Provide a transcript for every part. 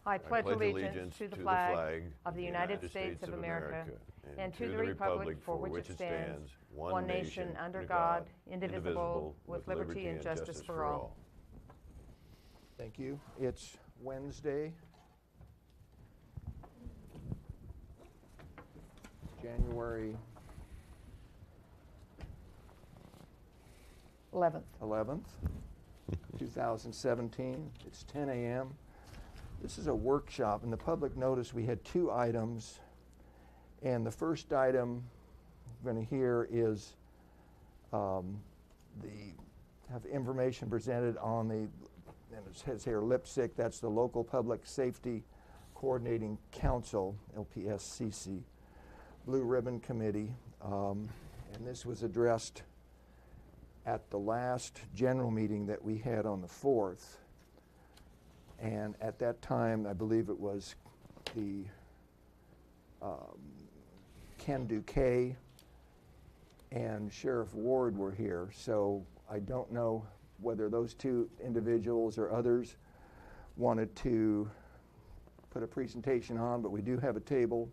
I pledge allegiance to the flag of the United States of America and to the republic for which it stands, one nation, under God, indivisible, with liberty and justice for all. Thank you. It's Wednesday, January 11th, 2017. It's 10 a.m. This is a workshop. In the public notice, we had two items. And the first item we're going to hear is have information presented on and it says here, LPSC, that's the Local Public Safety Coordinating Council, LPSCC, Blue Ribbon Committee. And this was addressed at the last general meeting that we had on the 4th. And at that time, I believe it was the Ken Duque and Sheriff Ward were here. So I don't know whether those two individuals or others wanted to put a presentation on, but we do have a table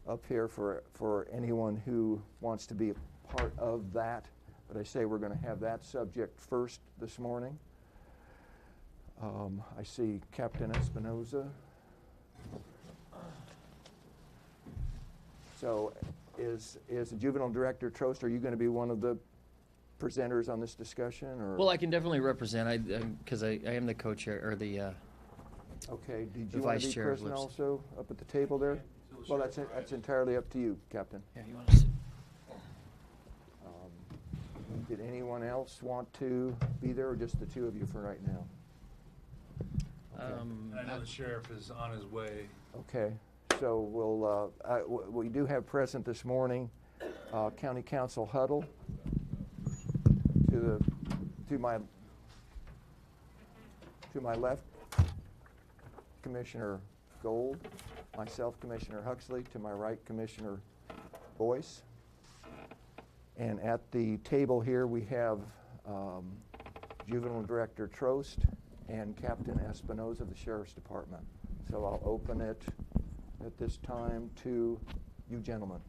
up here for anyone who wants to be a part of that. But I say we're going to have that subject first this morning. I see Captain Espinoza. So is the Juvenile Director Trost, are you going to be one of the presenters on this discussion? Or? Well, I can definitely represent, because I am the co-chair, or the okay, did you want to be present also up at the table there? Well, that's entirely up to you, Captain. Yeah, you want to sit? Did anyone else want to be there, or just the two of you for right now? Okay. And I know the sheriff is on his way. Okay, so we do have present this morning County Council Huddle. To my left, Commissioner Gold, myself, Commissioner Huxley. To my right, Commissioner Boyce. And at the table here, we have Juvenile Director Trost and Captain Espinoza of the Sheriff's Department. So I'll open it at this time to you gentlemen.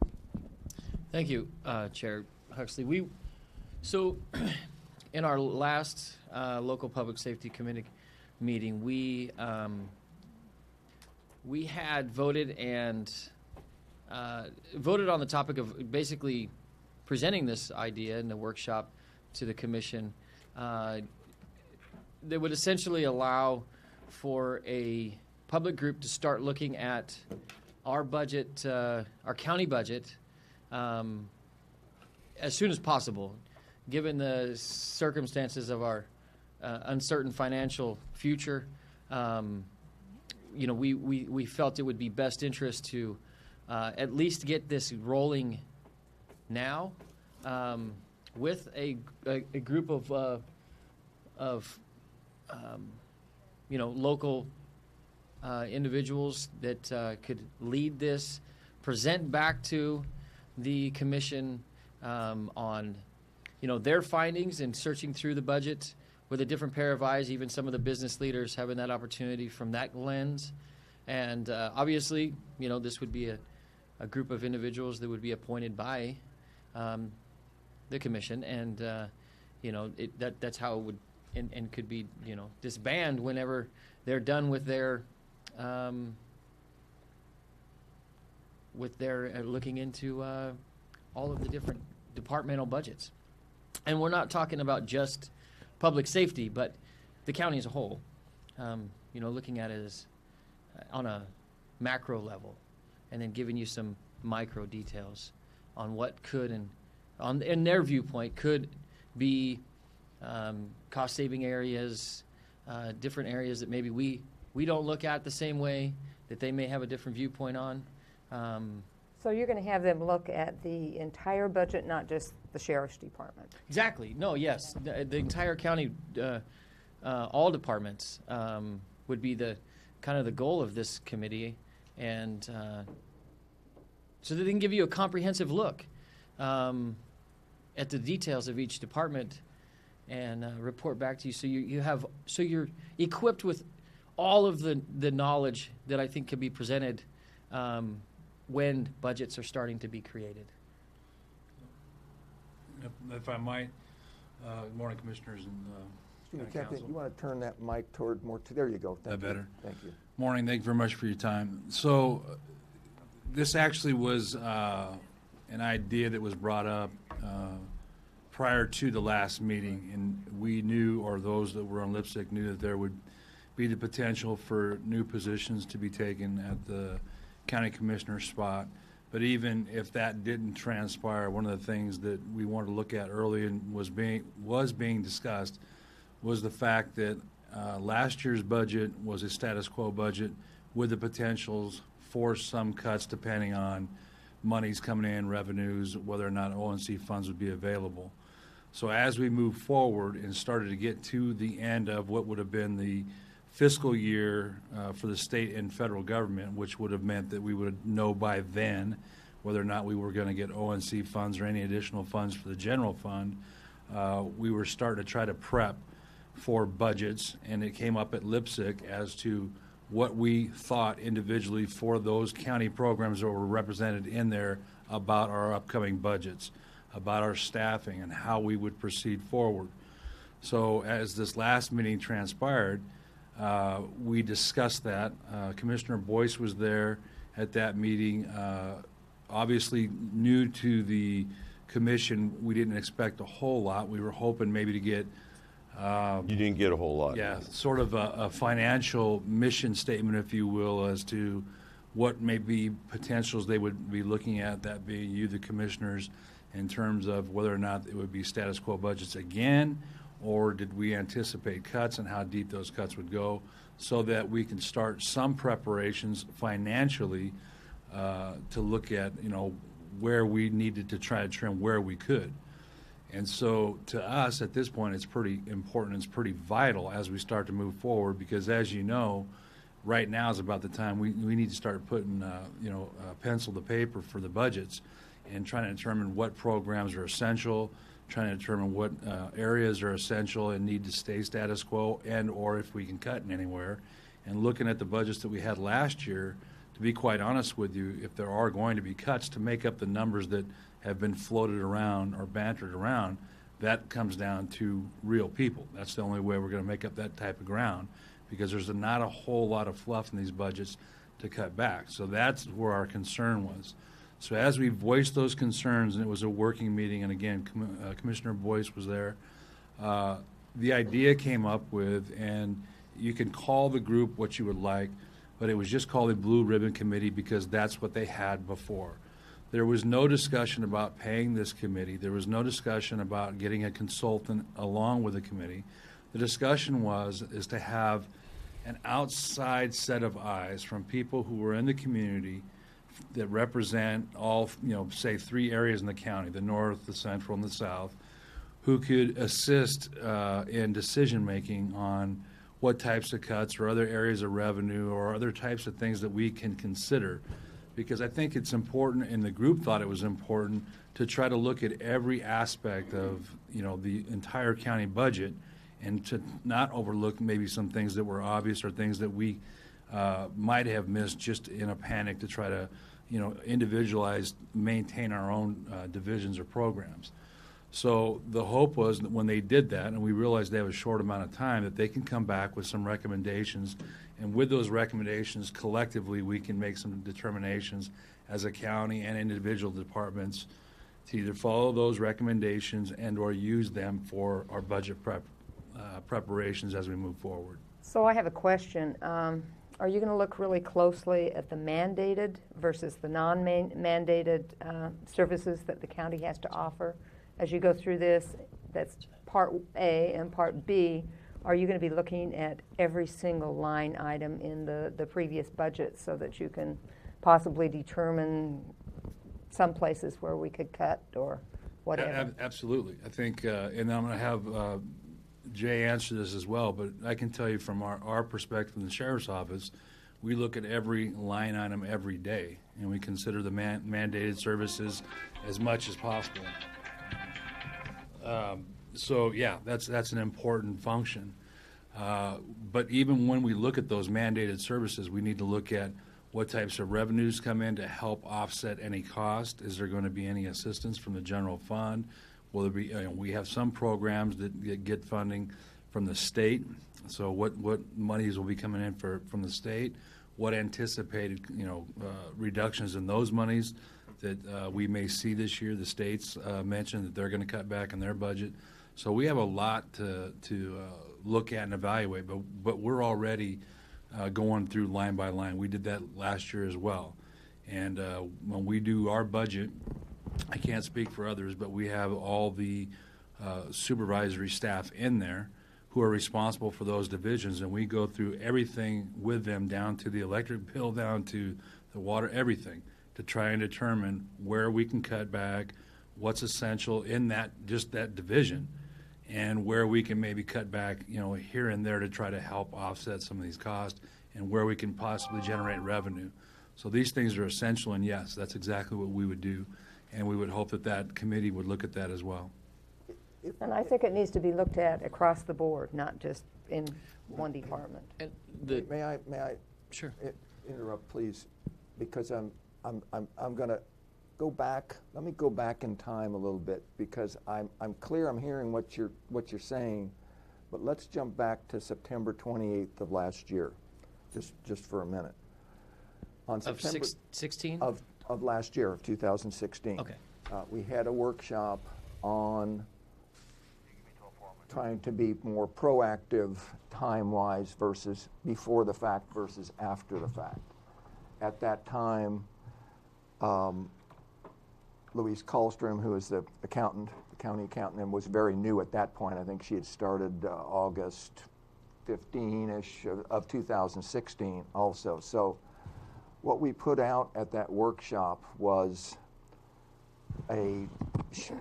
Thank you, Chair Huxley. So in our last local public safety committee meeting, we had voted on the topic of basically presenting this idea in the workshop to the commission that would essentially allow for a public group to start looking at our budget, our county budget, as soon as possible, given the circumstances of our uncertain financial future. We felt it would be best interest to at least get this rolling now, with a group of local individuals that could lead this, present back to the commission on their findings and searching through the budget with a different pair of eyes, even some of the business leaders having that opportunity from that lens. And obviously, this would be a group of individuals that would be appointed by the commission, and that's how it would and could be disband whenever they're done with their looking into all of the different departmental budgets. And we're not talking about just public safety, but the county as a whole. Looking at it as on a macro level, and then giving you some micro details on what could in their viewpoint could be cost-saving areas, different areas that maybe we don't look at the same way, that they may have a different viewpoint on. So you're going to have them look at the entire budget, not just the Sheriff's Department? Exactly. No, yes. The entire county, all departments would be the kind of the goal of this committee, and so that they can give you a comprehensive look at the details of each department and report back to you. So you're equipped with all of the knowledge that I think can be presented when budgets are starting to be created. If I might, good morning, Commissioners and County Captain, Council. you want to turn that mic toward more to, there you go. Thank That you. better? Thank you. Morning, thank you very much for your time. So this actually was an idea that was brought up prior to the last meeting, and we knew, or those that were on Lipstick knew, that there would be the potential for new positions to be taken at the county commissioner spot. But even if that didn't transpire, one of the things that we wanted to look at early and was being discussed was the fact that last year's budget was a status quo budget with the potentials for some cuts depending on monies coming in, revenues, whether or not ONC funds would be available. So as we moved forward and started to get to the end of what would have been the fiscal year for the state and federal government, which would have meant that we would know by then whether or not we were going to get ONC funds or any additional funds for the general fund, we were starting to try to prep for budgets, and it came up at Lipstick as to what we thought individually for those county programs that were represented in there about our upcoming budgets, about our staffing, and how we would proceed forward. So as this last meeting transpired, we discussed that. Commissioner Boyce was there at that meeting. Obviously, new to the commission, we didn't expect a whole lot. We were hoping maybe to get you didn't get a whole lot. yeah, sort of a financial mission statement, if you will, as to what may be potentials they would be looking at, that being you, the commissioners, in terms of whether or not it would be status quo budgets again, or did we anticipate cuts and how deep those cuts would go, so that we can start some preparations financially to look at, where we needed to try to trim where we could. And so to us at this point, it's pretty important, it's pretty vital as we start to move forward, because as you know, right now is about the time we need to start putting pencil to paper for the budgets and trying to determine what programs are essential, trying to determine what areas are essential and need to stay status quo, and or if we can cut in anywhere. And looking at the budgets that we had last year, to be quite honest with you, if there are going to be cuts to make up the numbers that have been floated around or bantered around, that comes down to real people. That's the only way we're going to make up that type of ground, because there's not a whole lot of fluff in these budgets to cut back. So that's where our concern was. So as we voiced those concerns, and it was a working meeting, and again, Commissioner Boyce was there, the idea came up with, and you can call the group what you would like, but it was just called the Blue Ribbon Committee because that's what they had before. There was no discussion about paying this committee. There was no discussion about getting a consultant along with the committee. The discussion is to have an outside set of eyes from people who were in the community that represent all, say 3 areas in the county, the north, the central, and the south, who could assist in decision-making on what types of cuts or other areas of revenue or other types of things that we can consider. Because I think it's important, and the group thought it was important, to try to look at every aspect of, the entire county budget, and to not overlook maybe some things that were obvious or things that we might have missed just in a panic to try to, individualize, maintain our own divisions or programs. So the hope was that when they did that, and we realized they have a short amount of time, that they can come back with some recommendations, and with those recommendations, collectively, we can make some determinations as a county and individual departments to either follow those recommendations and or use them for our budget preparations as we move forward. So I have a question. Are you going to look really closely at the mandated versus the non-mandated services that the county has to offer as you go through this? That's part A. And part B, are you going to be looking at every single line item in the previous budget so that you can possibly determine some places where we could cut or whatever? Absolutely. I think, and I'm going to have Jay answer this as well, but I can tell you from our perspective in the Sheriff's Office, we look at every line item every day, and we consider the mandated services as much as possible. So yeah, that's an important function. But even when we look at those mandated services, we need to look at what types of revenues come in to help offset any cost. Is there going to be any assistance from the general fund? Will there be? We have some programs that get funding from the state. So what monies will be coming in from the state? What anticipated reductions in those monies that we may see this year? The states mentioned that they're going to cut back in their budget. So we have a lot to look at and evaluate, but we're already going through line by line. We did that last year as well. And when we do our budget, I can't speak for others, but we have all the supervisory staff in there who are responsible for those divisions, and we go through everything with them, down to the electric bill, down to the water, everything, to try and determine where we can cut back, what's essential in that division, and where we can maybe cut back, here and there to try to help offset some of these costs, and where we can possibly generate revenue. So these things are essential, and yes, that's exactly what we would do, and we would hope that committee would look at that as well. And I think it needs to be looked at across the board, not just in one department. And May I sure. Interrupt, please, because I'm going to go back. Let me go back in time a little bit, because I'm clear. I'm hearing what you're saying, but let's jump back to September 28th of last year, just for a minute. On September 16 of last year, of 2016. Okay. We had a workshop on trying to be more proactive time-wise versus before the fact versus after the fact. At that time, Louise Kallstrom, who is the accountant, the county accountant, and was very new at that point. I think she had started August 15-ish of 2016 also. So what we put out at that workshop was a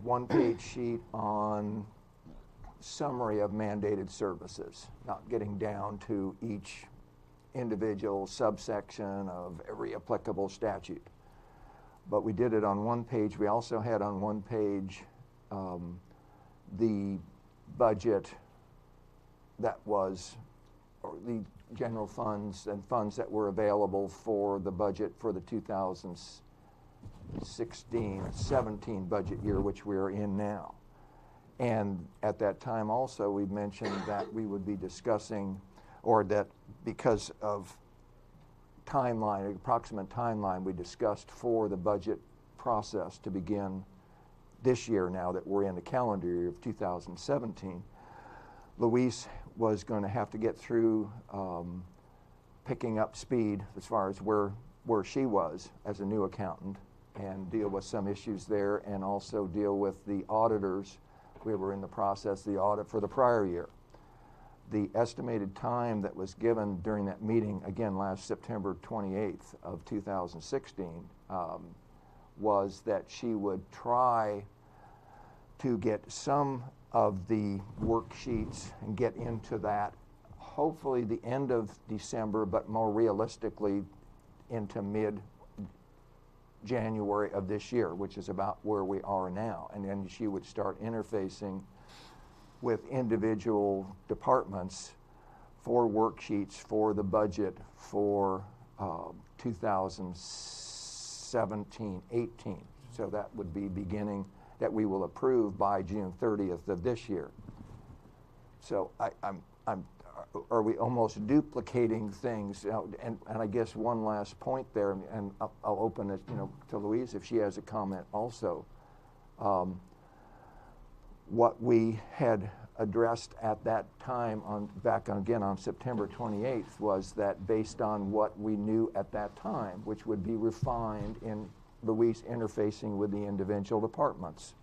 one-page sheet on summary of mandated services, not getting down to each individual subsection of every applicable statute. But we did it on one page. We also had on one page the budget that was, or the general funds and funds that were available for the budget for the 2016-17 budget year, which we are in now. And at that time also, we mentioned that we would be discussing, or that because of timeline, approximate timeline, we discussed for the budget process to begin this year, now that we're in the calendar year of 2017. Luis was going to have to get through picking up speed as far as where she was as a new accountant, and deal with some issues there, and also deal with the auditors. We were in the process, the audit for the prior year. The estimated time that was given during that meeting, again last September 28th of 2016, was that she would try to get some of the worksheets and get into that, hopefully the end of December, but more realistically into mid-January of this year, which is about where we are now. And then she would start interfacing with individual departments for worksheets for the budget for 2017-18. So that would be beginning, that we will approve by June 30th of this year. So are we almost duplicating things? And I guess one last point there, and I'll open it, to Louise if she has a comment also. What we had addressed at that time, back on September 28th, was that based on what we knew at that time, which would be refined in Louise interfacing with the individual departments.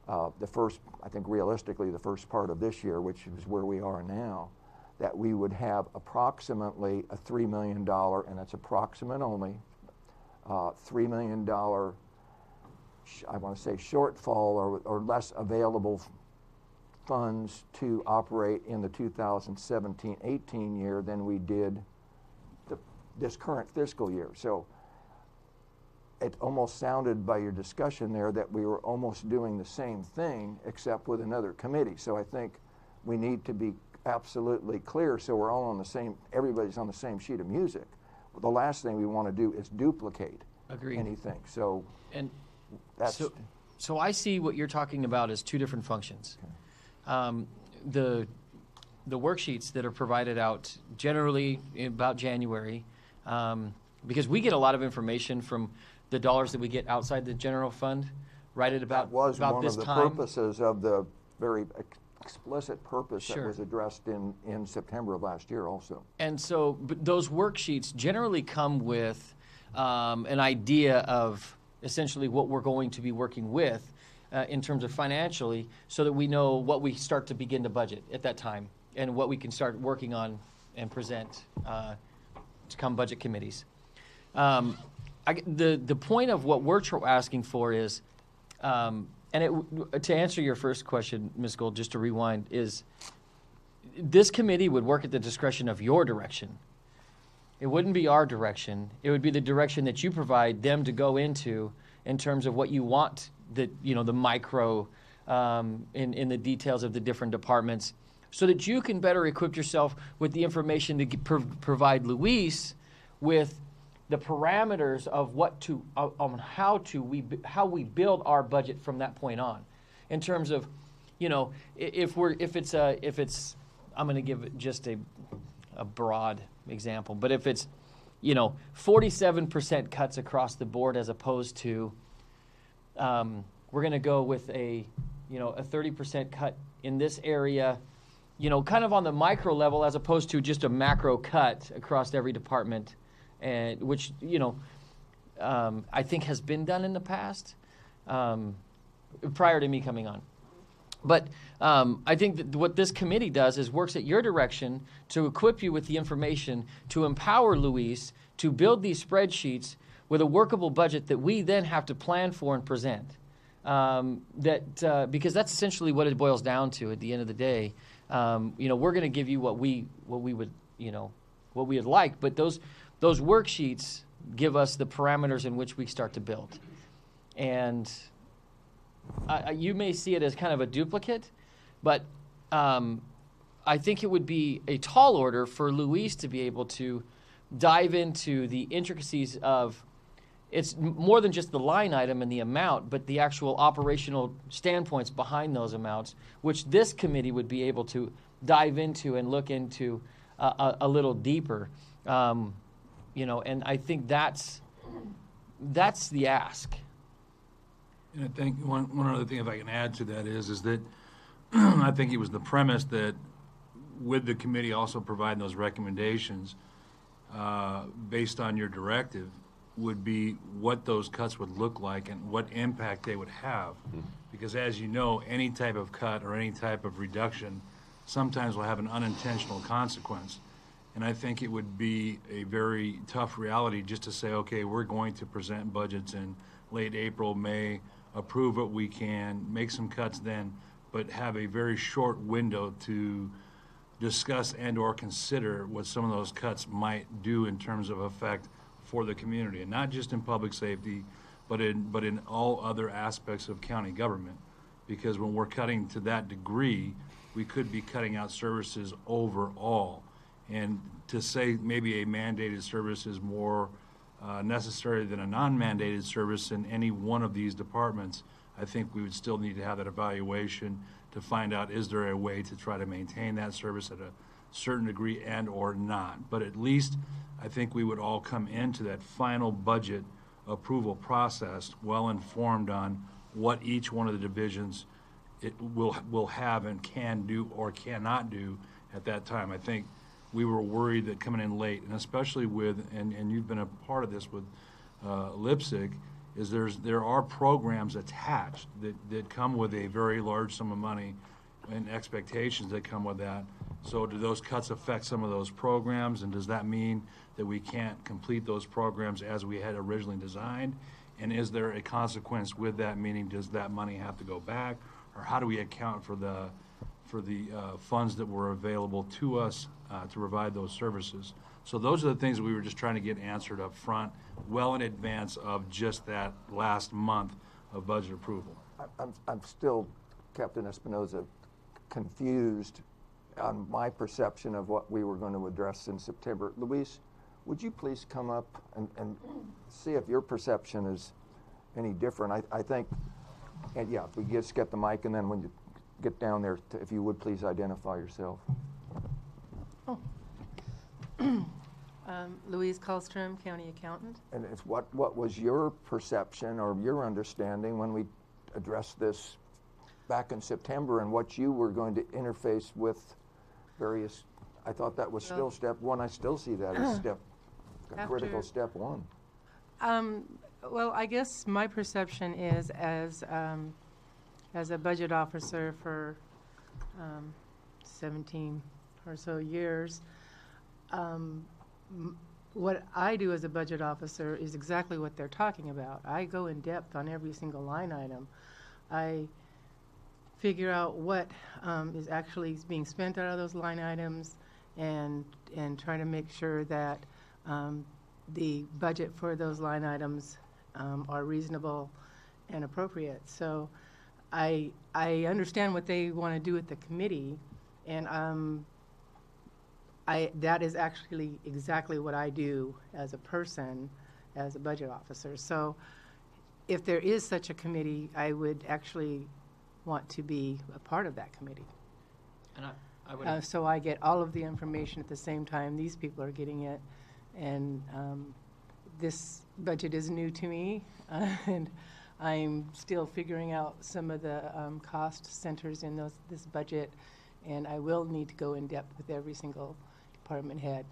The first, I think realistically, the first part of this year, which is where we are now, that we would have approximately a $3 million, and that's approximate only, $3 million, I want to say shortfall or less available funds to operate in the 2017-18 year than we did this current fiscal year. So it almost sounded by your discussion there that we were almost doing the same thing except with another committee. So I think we need to be absolutely clear, so we're all on the same, everybody's on the same sheet of music. The last thing we want to do is duplicate Agreed. anything. So And that's so I see what you're talking about as two different functions. The worksheets that are provided out generally in about January, because we get a lot of information from the dollars that we get outside the general fund, right at about that was about one this of the time. purposes of the very explicit purpose Sure. that was addressed in September of last year also. And so but those worksheets generally come with an idea of essentially what we're going to be working with in terms of financially, so that we know what we start to begin to budget at that time and what we can start working on and present to come budget committees. The point of what we're asking for is, to answer your first question, Ms. Gold, just to rewind, is this committee would work at the discretion of your direction. It wouldn't be our direction. It would be the direction that you provide them to go into in terms of what you want, the micro, in the details of the different departments, so that you can better equip yourself with the information to provide Luis with the parameters of what to, on how we build our budget from that point on, in terms of, if it's, I'm going to give it just a broad example, but if it's, 47% cuts across the board, as opposed to, we're going to go with a 30% cut in this area, kind of on the micro level, as opposed to just a macro cut across every department, and which I think has been done in the past, prior to me coming on. But I think that what this committee does is works at your direction to equip you with the information to empower Luis to build these spreadsheets with a workable budget that we then have to plan for and present. Because that's essentially what it boils down to at the end of the day. We're going to give you what we would like, but those worksheets give us the parameters in which we start to build. And you may see it as kind of a duplicate, but I think it would be a tall order for Luis to be able to dive into the intricacies of, it's more than just the line item and the amount, but the actual operational standpoints behind those amounts, which this committee would be able to dive into and look into a little deeper. And I think that's the ask. And I think one other thing, if I can add to that, is that I think it was the premise that with the committee also providing those recommendations based on your directive, would be what those cuts would look like and what impact they would have. Because as you know, any type of cut or any type of reduction sometimes will have an unintentional consequence. And I think it would be a very tough reality just to say, okay, we're going to present budgets in late April, May, approve what we can, make some cuts then, but have a very short window to discuss and or consider what some of those cuts might do in terms of effect for the community, and not just in public safety, but in all other aspects of county government. Because when we're cutting to that degree, we could be cutting out services overall. And to say maybe a mandated service is more necessary than a non-mandated service in any one of these departments, I think we would still need to have that evaluation to find out, is there a way to try to maintain that service at a certain degree and or not. But at least I think we would all come into that final budget approval process well informed on what each one of the divisions it will have and can do or cannot do at that time. I think we were worried that coming in late, and especially with, and you've been a part of this with Lipsick, is there are programs attached that come with a very large sum of money and expectations that come with that. So do those cuts affect some of those programs, and does that mean that we can't complete those programs as we had originally designed? And is there a consequence with that, meaning does that money have to go back? Or how do we account for the funds that were available to us to provide those services? So those are the things that we were just trying to get answered up front, well in advance of just that last month of budget approval. I'm still, Captain Espinoza, confused on my perception of what we were going to address in September. Luis, would you please come up and see if your perception is any different? I think, and yeah, if we just get the mic, and then when you get down there, if you would please identify yourself. Oh. Louise Kallstrom, County Accountant. And if what was your perception or your understanding when we addressed this back in September, and what you were going to interface with various? I thought that was still step one. I still see that as critical step one. Well, I guess my perception is as a budget officer for 17 or so years, what I do as a budget officer is exactly what they're talking about. I go in depth on every single line item. I figure out what is actually being spent out of those line items, and try to make sure that the budget for those line items are reasonable and appropriate. So I understand what they want to do at the committee, and that is actually exactly what I do as a person, as a budget officer. So if there is such a committee, I would actually want to be a part of that committee. And I would. So I get all of the information at the same time these people are getting it. And this budget is new to me, and I'm still figuring out some of the cost centers in this budget, and I will need to go in depth with every single department head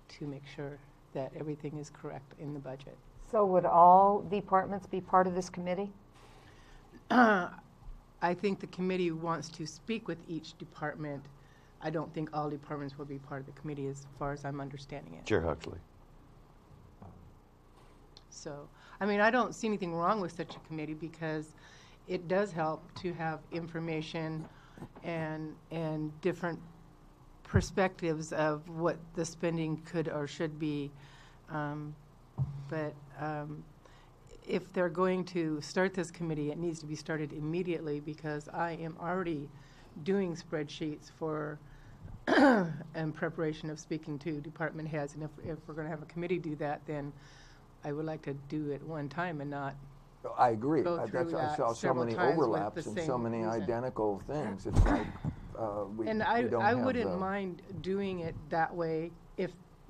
to make sure that everything is correct in the budget. So would all departments be part of this committee? I think the committee wants to speak with each department. I don't think all departments will be part of the committee as far as I'm understanding it. Chair Huxley. So, I mean, I don't see anything wrong with such a committee because it does help to have information and different perspectives of what the spending could or should be. But if they're going to start this committee, it needs to be started immediately, because I am already doing spreadsheets for in preparation of speaking to department heads. And if we're going to have a committee do that, then I would like to do it one time and not. I agree. Go through I that saw so several many times with overlaps the and so same many reason. identical things. It's like we don't I have wouldn't the- mind doing it that way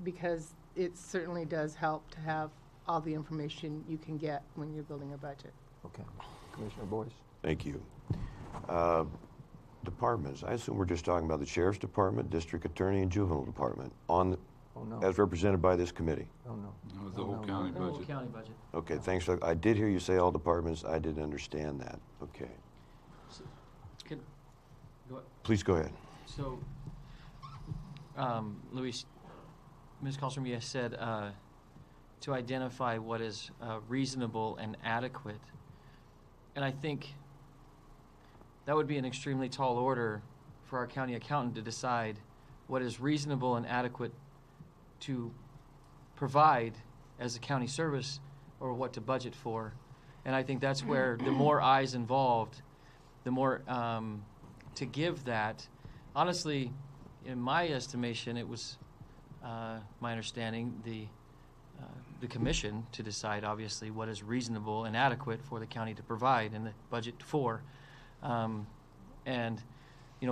because it certainly does help to have all the information you can get when you're building a budget. Okay. Commissioner Boyce? Thank you. Departments, I assume we're just talking about the Sheriff's Department, District Attorney, and Juvenile Department as represented by this committee. Oh, no. That was the whole county The whole budget. county budget. Okay, thanks. I did hear you say all departments. I didn't understand that. Okay. Please go ahead. So, Luis, Ms. Kallstrom, you said to identify what is reasonable and adequate. And I think that would be an extremely tall order for our county accountant to decide what is reasonable and adequate to provide as a county service, or what to budget for. And I think that's where the more eyes involved, the more to give that. Honestly, in my estimation, it was my understanding the commission to decide, obviously, what is reasonable and adequate for the county to provide in the budget for. And,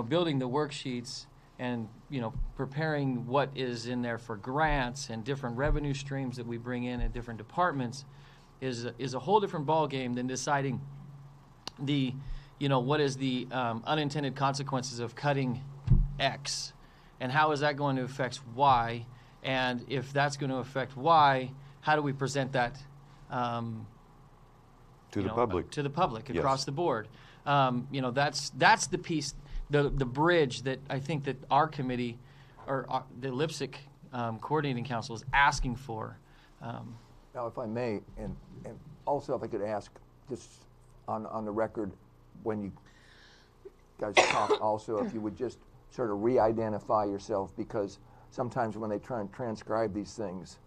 building the worksheets and, preparing what is in there for grants and different revenue streams that we bring in at different departments is a whole different ballgame than deciding what is the unintended consequences of cutting X, and how is that going to affect Y, and if that's going to affect Y, how do we present that To the public. To the public across Yes. the board. That's the piece, the bridge that I think that our committee, or the LIPSIC Coordinating Council, is asking for. Now, if I may, and also if I could ask, just on the record, when you guys talk also, if you would just sort of re-identify yourself, because sometimes when they try and transcribe these things,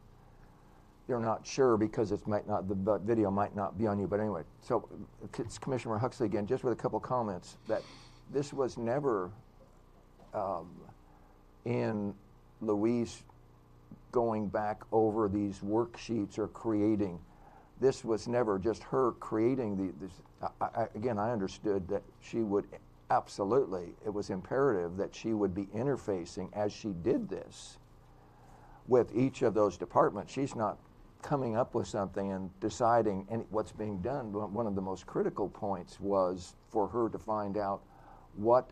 they're not sure because the video might not be on you. But anyway, so it's Commissioner Huxley again, just with a couple comments, that this was never in Louise going back over these worksheets or creating, this was never just her creating again, I understood that she would absolutely, it was imperative that she would be interfacing as she did this with each of those departments. She's not coming up with something and deciding what's being done. One of the most critical points was for her to find out what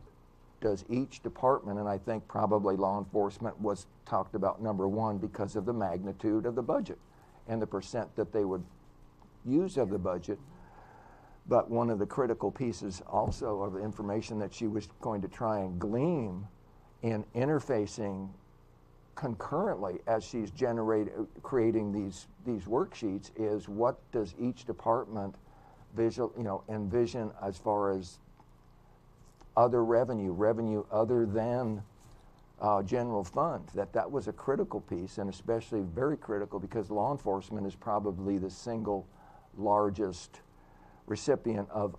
does each department, and I think probably law enforcement was talked about number one because of the magnitude of the budget and the percent that they would use of the budget. But one of the critical pieces also of the information that she was going to try and glean in interfacing concurrently as she's creating these worksheets is what does each department envision as far as other revenue other than general fund. That was a critical piece, and especially very critical because law enforcement is probably the single largest recipient of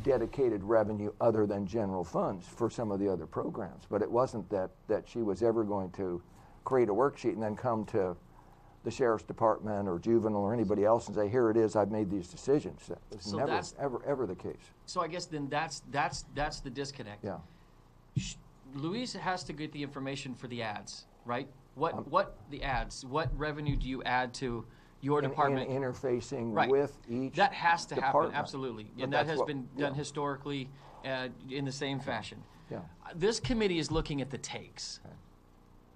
dedicated revenue other than general funds for some of the other programs. But it wasn't that she was ever going to create a worksheet and then come to the sheriff's department or juvenile or anybody else and say, here it is, I've made these decisions. That was So never, that's- ever the case. So I guess then that's the disconnect. Yeah. Louise has to get the information for the ads, right? What the ads? What revenue do you add to your department? In interfacing Right. with each That has to happen, department. absolutely. But And that that's has what- been done yeah. historically in the same fashion. Yeah. This committee is looking at the takes,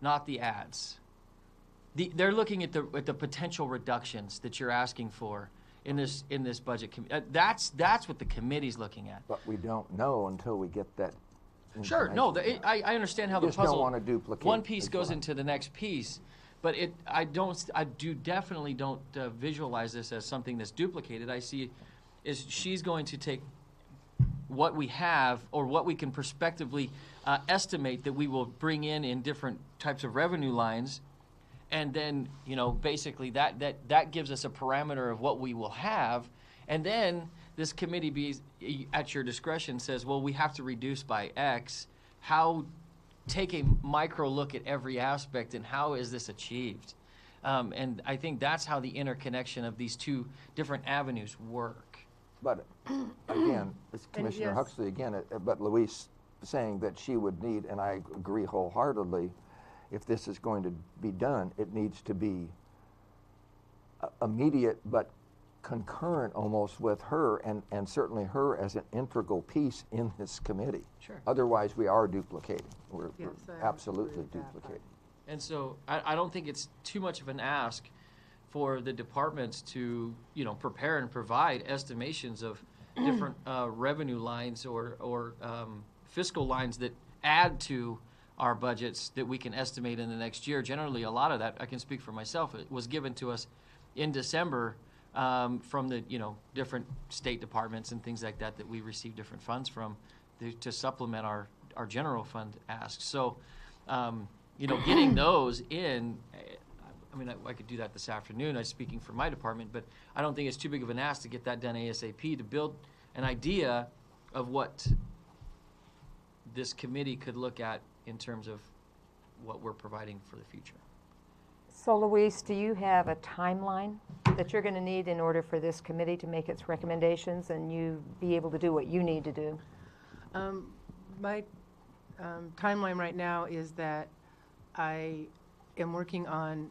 not the ads. They're looking at the potential reductions that you're asking for in this budget. That's what the committee's looking at. But we don't know until we get that. Sure, no, information. I understand how the Just don't puzzle. wanna duplicate One piece as goes well. into the next piece, but I definitely don't visualize this as something that's duplicated. I see is she's going to take what we have or what we can prospectively estimate that we will bring in different types of revenue lines, and then basically that gives us a parameter of what we will have, and then this committee at your discretion says, well, we have to reduce by X. Take a micro look at every aspect and how is this achieved? And I think that's how the interconnection of these two different avenues work. But again, it's Commissioner yes. Huxley again, but Louise saying that she would need, and I agree wholeheartedly, if this is going to be done, it needs to be immediate but concurrent almost with her, and certainly her as an integral piece in this committee. Sure. Otherwise, we are duplicating. We're Yes, I absolutely agree with that. duplicating. And so I don't think it's too much of an ask for the departments to, prepare and provide estimations of different revenue lines or fiscal lines that add to our budgets that we can estimate in the next year. Generally, a lot of that, I can speak for myself, it was given to us in December from the, different state departments and things like that we receive different funds from to supplement our general fund asks. So, getting those in, I could do that this afternoon. I'm speaking for my department, but I don't think it's too big of an ask to get that done ASAP to build an idea of what this committee could look at in terms of what we're providing for the future. So Louise, do you have a timeline that you're going to need in order for this committee to make its recommendations and you be able to do what you need to do? My timeline right now is that I am working on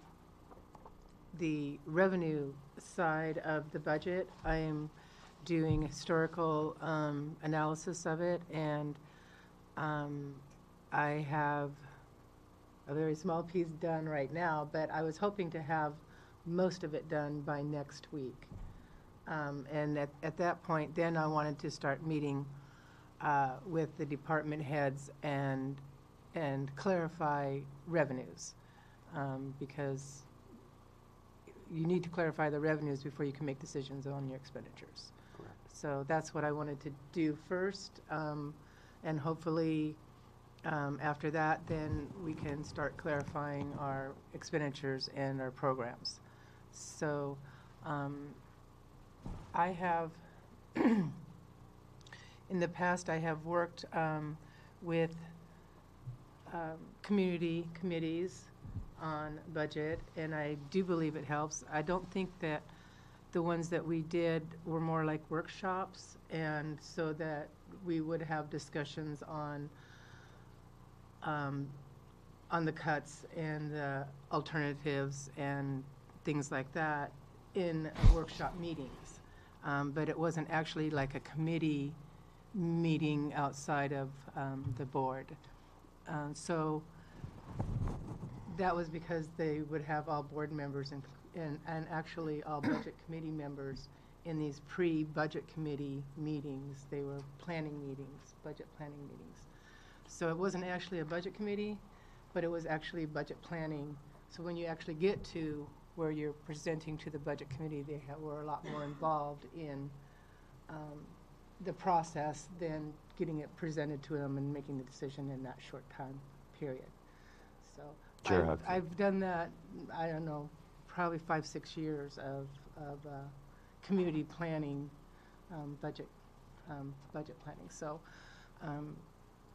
the revenue side of the budget. I am doing historical analysis of it, and I have a very small piece done right now, but I was hoping to have most of it done by next week. And at that point, then I wanted to start meeting with the department heads and clarify revenues, because you need to clarify the revenues before you can make decisions on your expenditures. Correct. So that's what I wanted to do first, and hopefully after that, then we can start clarifying our expenditures and our programs. So I have, in the past, I have worked with community committees on budget, and I do believe it helps. I don't think that the ones that we did were more like workshops, and so that we would have discussions on the cuts and the alternatives and things like that in workshop meetings. But it wasn't actually like a committee meeting outside of the board. So that was because they would have all board members and actually all budget committee members in these pre-budget committee meetings. They were planning meetings, budget planning meetings. So it wasn't actually a budget committee, but it was actually budget planning. So when you actually get to where you're presenting to the budget committee, they were a lot more involved in the process than getting it presented to them and making the decision in that short time period. So Chair, I've done that, I don't know, probably 5-6 years of community planning, budget planning. So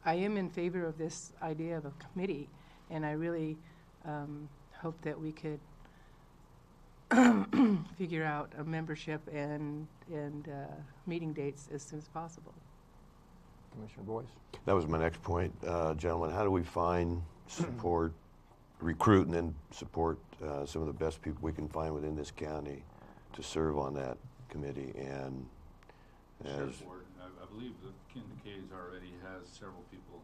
I am in favor of this idea of a committee, and I really hope that we could figure out a membership and meeting dates as soon as possible. Commissioner Boyce? That was my next point, gentlemen. How do we find, support, recruit, and then support some of the best people we can find within this county to serve on that committee? And as Board, I believe that Ken DeKay's already has several people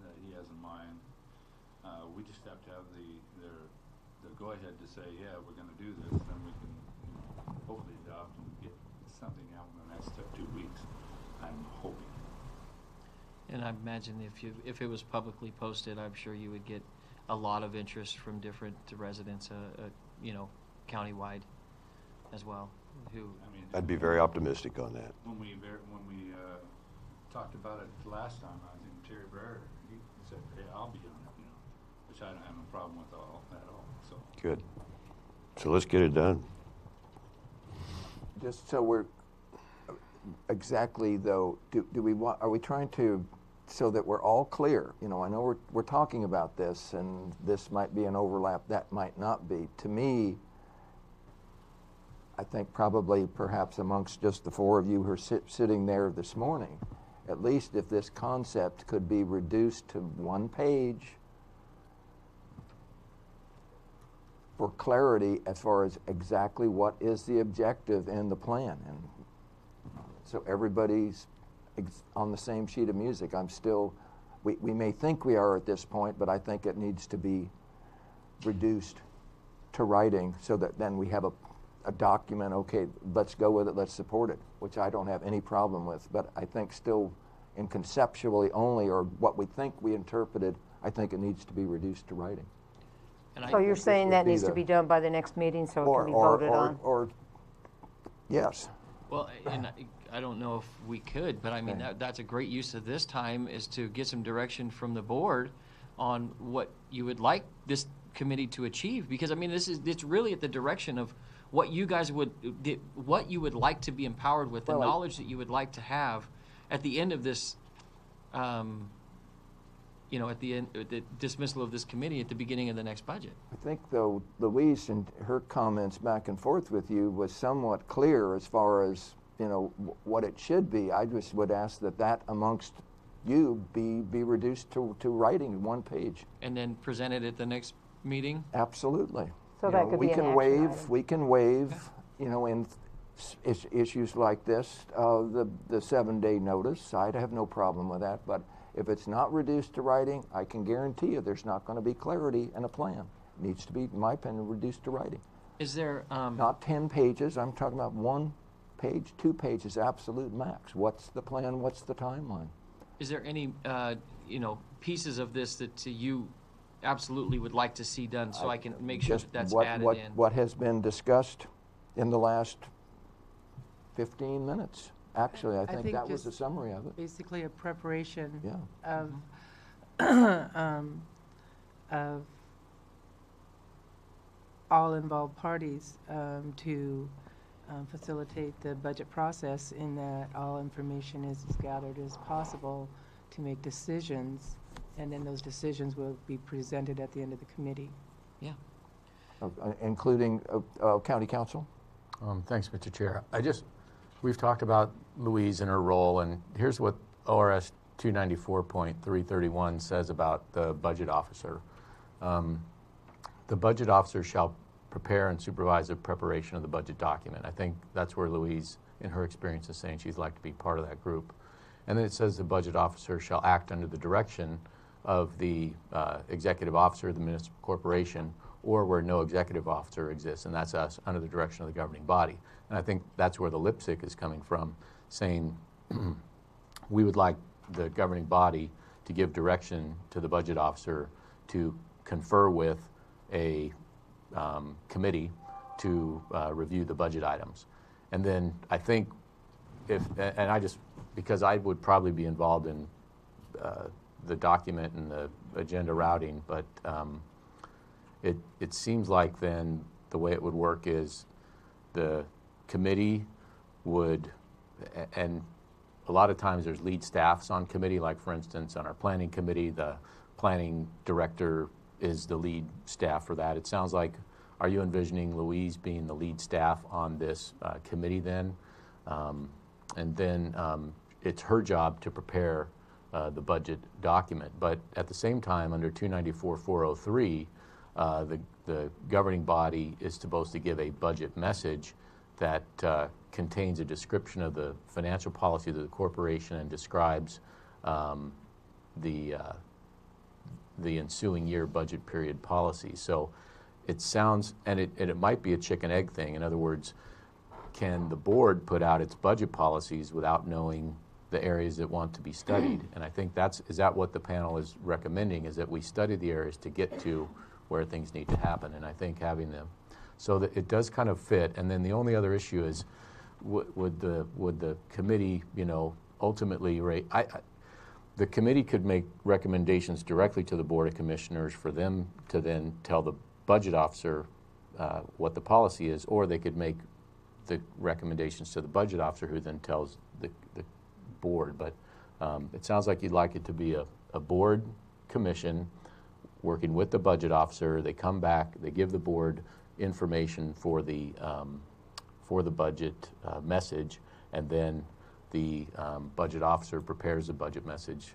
that he has in mind. We just have to have the go-ahead to say, yeah, we're going to do this, then we can hopefully adopt and get something out in the next 2 weeks, I'm hoping. And I imagine if it was publicly posted, I'm sure you would get a lot of interest from different residents, countywide as well. I'd be very optimistic on that. When we talked about it last time, I think Terry Breyer, he said, hey, I'll be on it, which I don't have no problem with at all. So Good. So let's get it done. Just so we're exactly though, are we trying to, so that we're all clear, I know we're talking about this and this might be an overlap, that might not be. To me, I think probably perhaps amongst just the four of you who are sitting there this morning, at least if this concept could be reduced to 1 page for clarity as far as exactly what is the objective in the plan. And so everybody's on the same sheet of music. We may think we are at this point, but I think it needs to be reduced to writing so that then we have a document, okay, let's go with it, let's support it, which I don't have any problem with. But I think still in conceptually only, or what we think we interpreted, I think it needs to be reduced to writing. And So you're saying that needs to be done by the next meeting so it can be voted on? Or yes. Well, and I don't know if we could, but I mean, that's a great use of this time, is to get some direction from the board on what you would like this committee to achieve. Because I mean, it's really at the direction of what you guys would like to be empowered with, the knowledge that you would like to have at the end of this, at the end, the dismissal of this committee at the beginning of the next budget. I think, though, Louise and her comments back and forth with you was somewhat clear as far as, what it should be. I just would ask that amongst you be reduced to writing in 1 page. And then presented at the next meeting? Absolutely. So that could be an action item. We can waive, in issues like this, the 7-day notice. I'd have no problem with that. But if it's not reduced to writing, I can guarantee you there's not going to be clarity in a plan. It needs to be, in my opinion, reduced to writing. Is there... not 10 pages. I'm talking about 1 page, 2 pages, absolute max. What's the plan? What's the timeline? Is there any, pieces of this that you absolutely would like to see done, so I can make sure that's added in? What has been discussed in the last 15 minutes. Actually, I think that was the summary of it. Basically a preparation Yeah. of all involved parties to facilitate the budget process, in that all information is as gathered as possible to make decisions and then those decisions will be presented at the end of the committee. Yeah. Including county council? Thanks, Mr. Chair. We've talked about Louise and her role, and here's what ORS 294.331 says about the budget officer. The budget officer shall prepare and supervise the preparation of the budget document. I think that's where Louise, in her experience, is saying she'd like to be part of that group. And then it says the budget officer shall act under the direction of the executive officer of the municipal corporation, or where no executive officer exists, and that's us, under the direction of the governing body. And I think that's where the lipstick is coming from, saying we would like the governing body to give direction to the budget officer to confer with a committee to review the budget items. And then I think because I would probably be involved in the document and the agenda routing, but it seems like then the way it would work is the committee would, and a lot of times there's lead staffs on committee, like for instance on our planning committee, the planning director is the lead staff for that. It sounds like, are you envisioning Louise being the lead staff on this committee then? And then it's her job to prepare the budget document. But at the same time, under 294.403, the governing body is supposed to give a budget message that contains a description of the financial policy of the corporation and describes the ensuing year budget period policy. So it sounds, and it might be a chicken-egg thing. In other words, can the board put out its budget policies without knowing the areas that want to be studied? And I think is that what the panel is recommending, is that we study the areas to get to where things need to happen. And I think having them, so that it does kind of fit. And then the only other issue is, would the committee, ultimately rate? The committee could make recommendations directly to the Board of Commissioners for them to then tell the budget officer what the policy is, or they could make the recommendations to the budget officer, who then tells the board. But it sounds like you'd like it to be a board commission working with the budget officer. They come back, they give the board information for the budget message, and then the budget officer prepares a budget message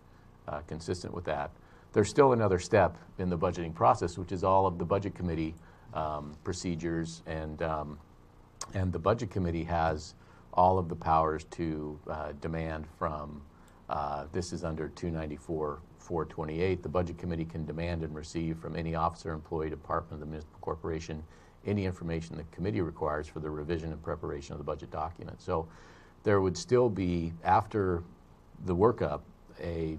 consistent with that. There's still another step in the budgeting process, which is all of the budget committee procedures, and the budget committee has all of the powers to demand from, this is under 294.428, the budget committee can demand and receive from any officer, employee, department of the municipal corporation any information the committee requires for the revision and preparation of the budget document. So there would still be, after the workup, I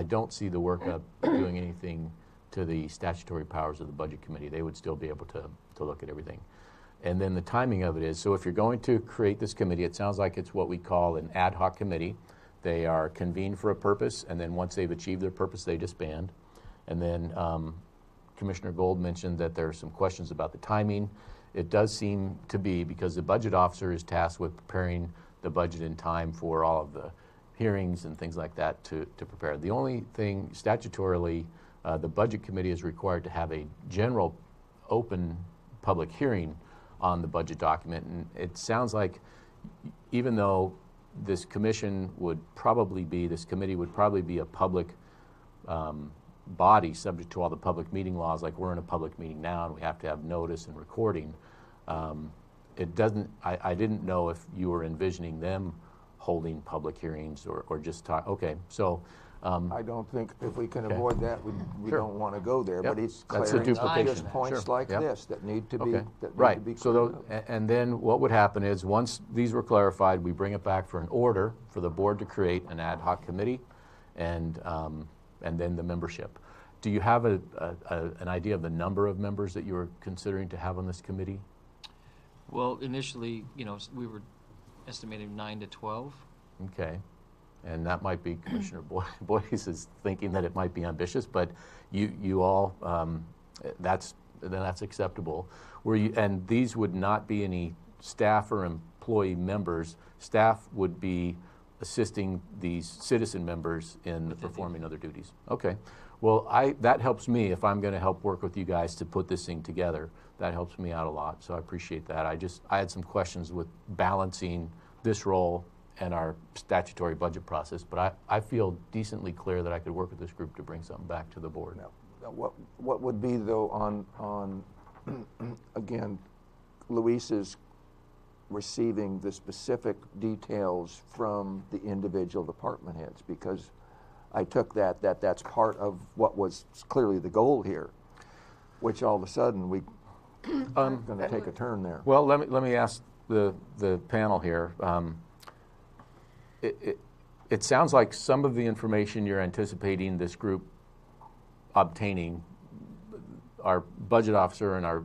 don't see the workup doing anything to the statutory powers of the budget committee. They would still be able to look at everything. And then the timing of it is, so if you're going to create this committee, it sounds like it's what we call an ad hoc committee. They are convened for a purpose, and then once they've achieved their purpose, they disband. And then Commissioner Gold mentioned that there are some questions about the timing. It does seem to be, because the budget officer is tasked with preparing the budget in time for all of the hearings and things like that to prepare. The only thing statutorily, the budget committee is required to have a general open public hearing on the budget document. And it sounds like, even though this committee would probably be a public body subject to all the public meeting laws, like we're in a public meeting now and we have to have notice and recording. It doesn't, I didn't know if you were envisioning them holding public hearings or just talk. Okay, so. I don't think if we can Okay. avoid that, we Sure. don't want to go there. Yep. But it's That's a clearing up duplication. just points Sure. like Yep. this that need to be Okay. that need Right. to be So cleared those, up. and then what would happen is, once these were clarified, we bring it back for an order for the board to create an ad hoc committee, and then the membership. Do you have an idea of the number of members that you were considering to have on this committee? Well, initially, we were estimating 9 to 12. Okay. And that might be, Commissioner Boyce is thinking that it might be ambitious, but you all, that's acceptable. And these would not be any staff or employee members. Staff would be assisting these citizen members in performing other duties. Okay. Well, that helps me if I'm going to help work with you guys to put this thing together. That helps me out a lot, so I appreciate that. I had some questions with balancing this role and our statutory budget process, but I feel decently clear that I could work with this group to bring something back to the board. Now, what would be, though, on again, Luis receiving the specific details from the individual department heads, because I took that's part of what was clearly the goal here, which all of a sudden we going to take a turn there. Well, let me ask the panel here. It sounds like some of the information you're anticipating this group obtaining, our budget officer and our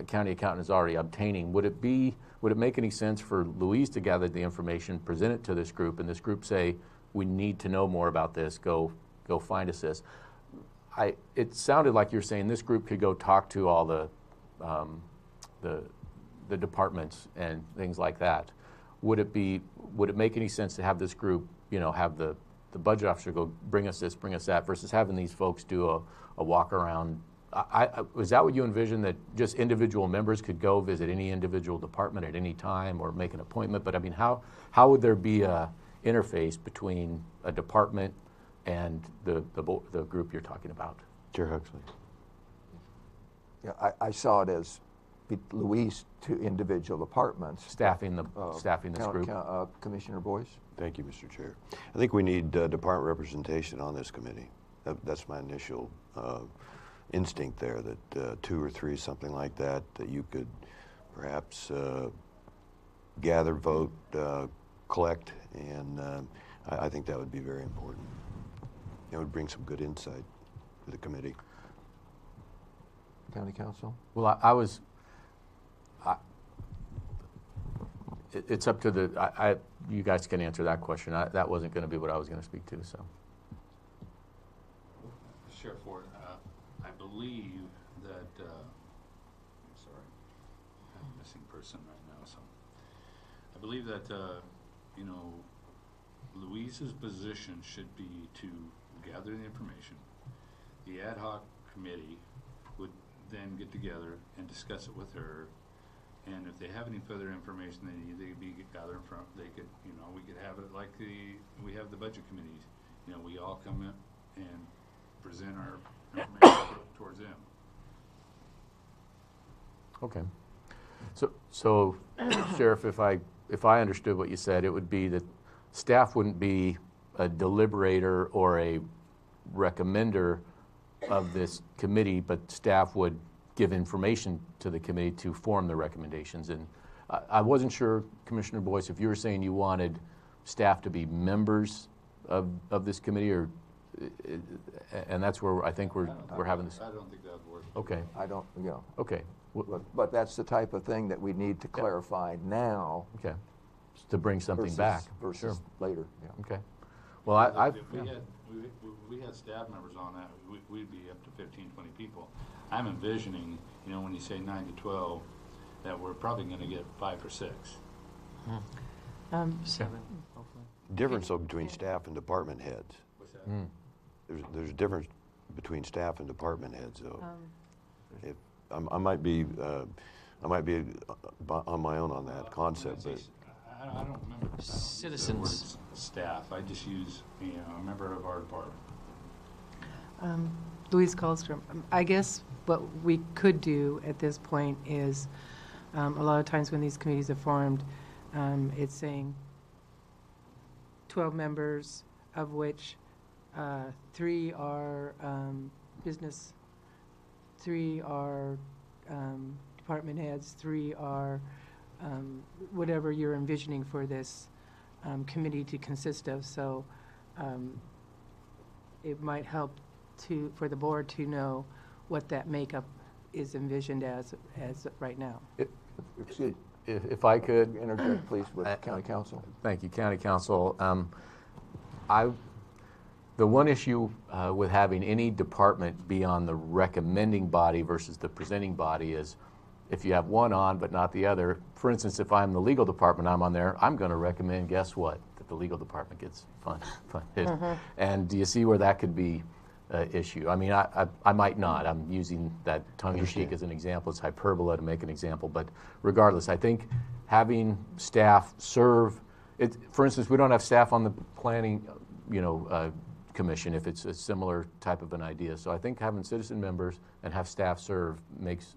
county accountant is already obtaining. Would it make any sense for Louise to gather the information, present it to this group, and this group say, we need to know more about this, go find us this? It sounded like you're saying this group could go talk to all the departments and things like that. Would it make any sense to have this group, have the budget officer go bring us this, bring us that, versus having these folks do a walk around? Was that what you envisioned, that just individual members could go visit any individual department at any time or make an appointment? But I mean, how would there be a interface between a department and the group you're talking about? Chair Huxley. Yeah, I saw it as Luis to individual departments. Staffing this group. Commissioner Boyce? Thank you, Mr. Chair. I think we need department representation on this committee. That's my initial instinct there, that 2 or 3, something like that you could perhaps gather, vote, collect, and I think that would be very important. It would bring some good insight to the committee. County Council? Well, it's up to you guys can answer that question. That wasn't going to be what I was going to speak to, so. Sheriff Ford, I believe that, I'm sorry, I'm a missing person right now, so. I believe that, Louise's position should be to gather the information. The ad hoc committee would then get together and discuss it with her. And if they have any further information they could be gathering from, they could, we could have it like we have the budget committees. We all come in and present our information towards them. Okay. So Sheriff, if I understood what you said, it would be that staff wouldn't be a deliberator or a recommender of this committee, but staff would give information to the committee to form the recommendations. And I wasn't sure, Commissioner Boyce, if you were saying you wanted staff to be members of this committee, or and that's where I think we're having this. I don't think that would work. Okay. I don't, Okay. But that's the type of thing that we need to clarify now. Okay. To bring something back. Versus later, yeah. Okay. Well, If we had staff members on that, we'd be up to 15, 20 people. I'm envisioning, when you say 9 to 12, that we're probably going to get 5 or 6. 7, hopefully. Difference though between staff and department heads. What's that? There's a difference between staff and department heads though. I might be on my own on that concept, but I don't remember. Citizens. Staff. I just use a member of our department. Louise Kallstrom. I guess what we could do at this point is, a lot of times when these committees are formed, it's saying 12 members, of which 3 are business, 3 are department heads, 3 are whatever you're envisioning for this committee to consist of. So it might help for the board to what that makeup is envisioned as right now. Excuse, if I could interject, please, with County Council. Thank you, County Council. The one issue with having any department be on the recommending body versus the presenting body is if you have one on but not the other. For instance, if I'm the legal department, I'm on there, I'm going to recommend, guess what? The the legal department gets funded. And do you see where that could be an issue? I mean, I might not. I'm using that tongue-in-cheek as an example. It's hyperbole to make an example. But regardless, I think having staff serve, for instance, we don't have staff on the planning, commission if it's a similar type of an idea. So I think having citizen members and have staff serve makes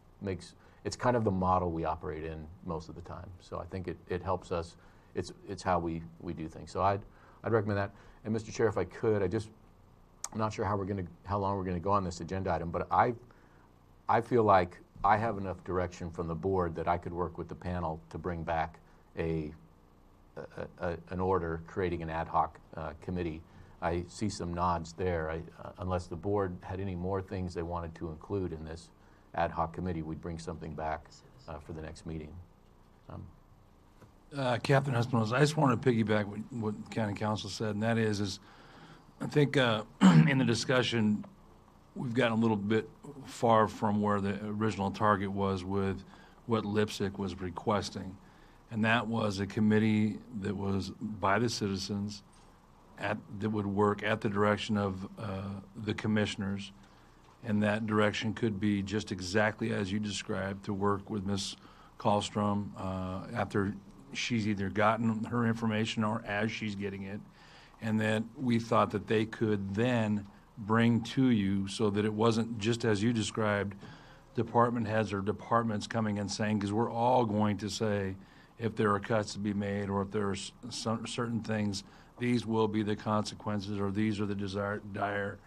it's kind of the model we operate in most of the time. So I think it helps us. It's how we do things. So I'd recommend that. And Mr. Chair, if I could, I'm not sure how long we're gonna go on this agenda item, but I feel like I have enough direction from the board that I could work with the panel to bring back an order creating an ad hoc committee. I see some nods there. Unless the board had any more things they wanted to include in this ad hoc committee, we'd bring something back for the next meeting. Captain Espinosa, I just want to piggyback what County Council said, and that is I think in the discussion, we've gotten a little bit far from where the original target was with what Lipsick was requesting. And that was a committee that was by the citizens that would work at the direction of the commissioners. And that direction could be just exactly as you described, to work with Ms. Kallstrom after she's either gotten her information or as she's getting it. And that we thought that they could then bring to you so that it wasn't just as you described, department heads or departments coming and saying, because we're all going to say if there are cuts to be made or if there are certain things, these will be the consequences or these are the dire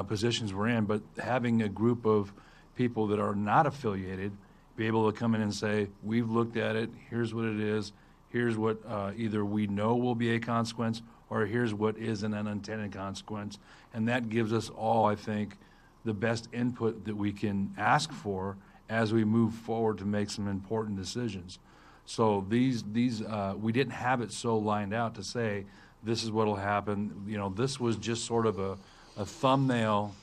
positions we're in. But having a group of people that are not affiliated be able to come in and say, we've looked at it, here's what it is, here's what either we know will be a consequence or here's what is an unintended consequence. And that gives us all, I think, the best input that we can ask for as we move forward to make some important decisions. So these we didn't have it so lined out to say, this is what will happen. This was just sort of a thumbnail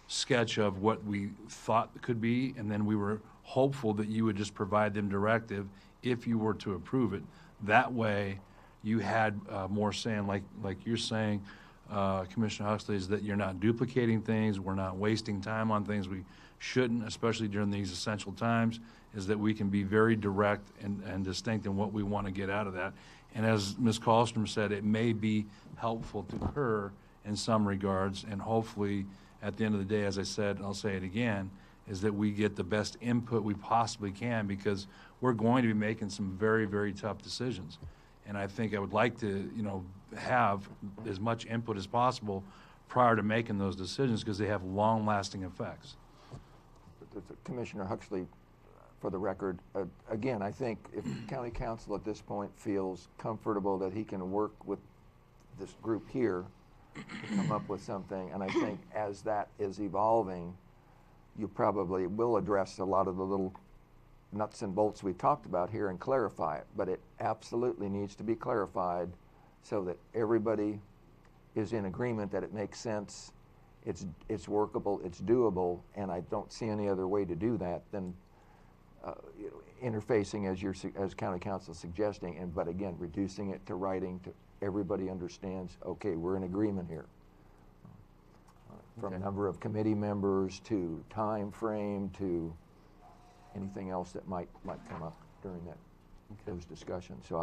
sketch of what we thought could be, and then we were hopeful that you would just provide them directive if you were to approve it. That way, you had more saying, like you're saying, Commissioner Huxley, is that you're not duplicating things, we're not wasting time on things we shouldn't, especially during these essential times, is that we can be very direct and distinct in what we want to get out of that. And as Ms. Kallstrom said, it may be helpful to her in some regards, and hopefully at the end of the day, as I said, I'll say it again, is that we get the best input we possibly can, because we're going to be making some very, very tough decisions. And I think I would like to, have as much input as possible prior to making those decisions, because they have long-lasting effects. Commissioner Huxley, for the record, again, I think if County Council at this point feels comfortable that he can work with this group here to come up with something, and I think as that is evolving, you probably will address a lot of the little nuts and bolts we talked about here and clarify it, but it absolutely needs to be clarified so that everybody is in agreement that it makes sense, it's workable, it's doable, and I don't see any other way to do that than interfacing as County Council is suggesting, but again, reducing it to writing to everybody understands, okay, we're in agreement here. From number of committee members to time frame to anything else that might come up during those discussions. So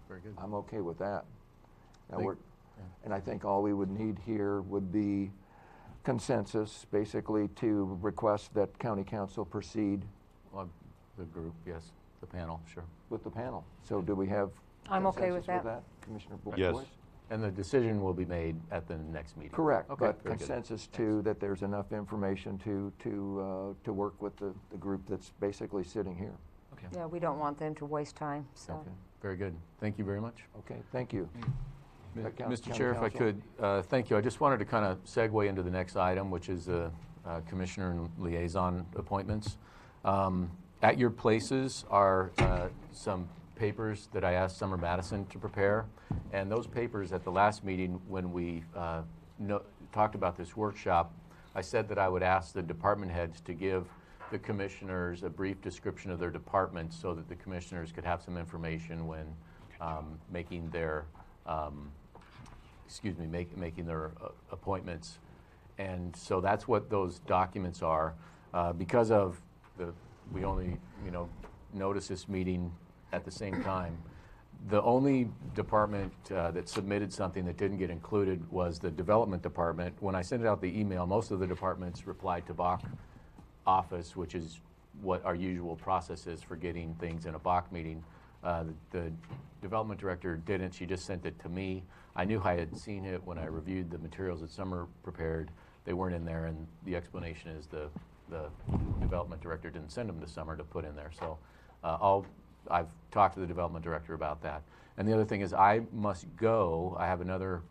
Very good. I'm okay with that. Now and I think all we would need here would be consensus, basically, to request that County Council proceed. Well, the group, yes, the panel, sure. With the panel. So do we have I'm okay with consensus that. Commissioner Yes. Boyce? And the decision will be made at the next meeting. Correct, Okay, but very good. consensus too that there's enough information to work with the group that's basically sitting here. Okay. Yeah, we don't want them to waste time, so. Okay, very good. Thank you very much. Okay, thank you. Mr. Chair, if I could, thank you. I just wanted to kind of segue into the next item, which is Commissioner and Liaison appointments. At your places are some papers that I asked Summer Madison to prepare, and those papers at the last meeting when we talked about this workshop, I said that I would ask the department heads to give the commissioners a brief description of their departments so that the commissioners could have some information when making their making their appointments. And so that's what those documents are. Because of we only, notice this meeting at the same time. The only department that submitted something that didn't get included was the development department. When I sent out the email, most of the departments replied to BOC office, which is what our usual process is for getting things in a BOC meeting. The development director didn't. She just sent it to me. I knew I had seen it when I reviewed the materials that Summer prepared. They weren't in there, and the explanation is the development director didn't send them to Summer to put in there. So I've talked to the development director about that. And the other thing is I must go. I have another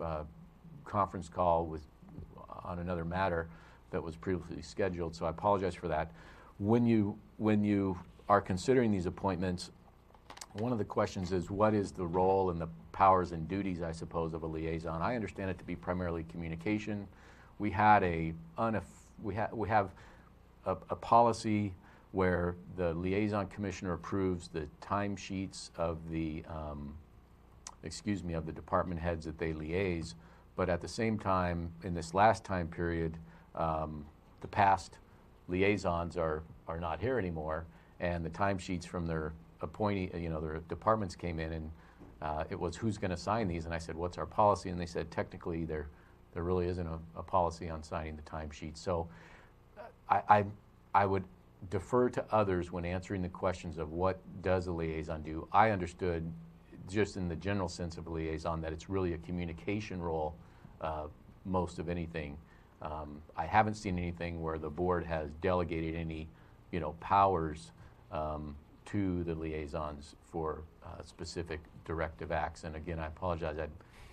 conference call on another matter that was previously scheduled, so I apologize for that. When you are considering these appointments, one of the questions is what is the role and the powers and duties, I suppose, of a liaison? I understand it to be primarily communication. We had we have a policy where the liaison commissioner approves the timesheets of the department heads that they liaise, but at the same time, in this last time period, the past liaisons are not here anymore, and the timesheets from their appointee, their departments came in, and it was who's going to sign these, and I said, what's our policy? And they said, technically, there really isn't a policy on signing the timesheets. So I would defer to others when answering the questions of what does a liaison do. I understood, just in the general sense of a liaison, that it's really a communication role, most of anything. I haven't seen anything where the board has delegated any, powers to the liaisons for specific directive acts. And again, I apologize.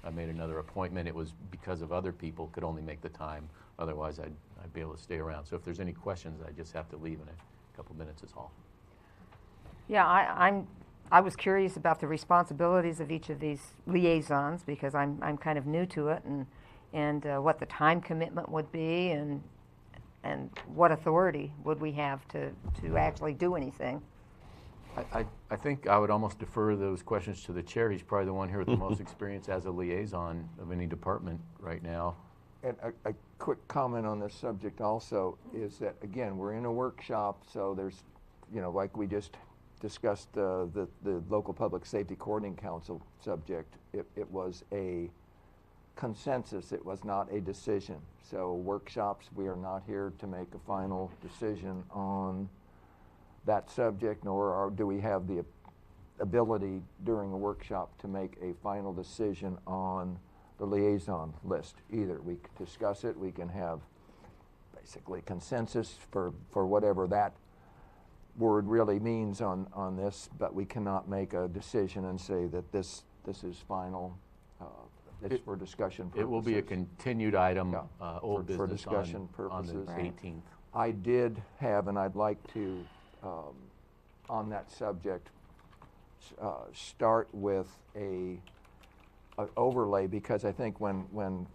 I made another appointment. It was because of other people could only make the time. Otherwise, I'd be able to stay around. So if there's any questions, I just have to leave in a couple minutes is all. Yeah, I was curious about the responsibilities of each of these liaisons because I'm kind of new to it, and what the time commitment would be, and what authority would we have to actually do anything. I think I would almost defer those questions to the chair. He's probably the one here with the most experience as a liaison of any department right now. And a quick comment on this subject also is that, again, we're in a workshop, so there's, like we just discussed the local public safety coordinating council subject, it was a consensus. It was not a decision. So workshops, we are not here to make a final decision on that subject, nor do we have the ability during a workshop to make a final decision on the liaison list either. We can discuss it. We can have basically consensus for whatever that word really means on this, but we cannot make a decision and say that this is final. It's for discussion purposes. It will be a continued item, yeah, old business for discussion on purposes. the 18th. I did have, and I'd like to, on that subject, start with an overlay, because I think when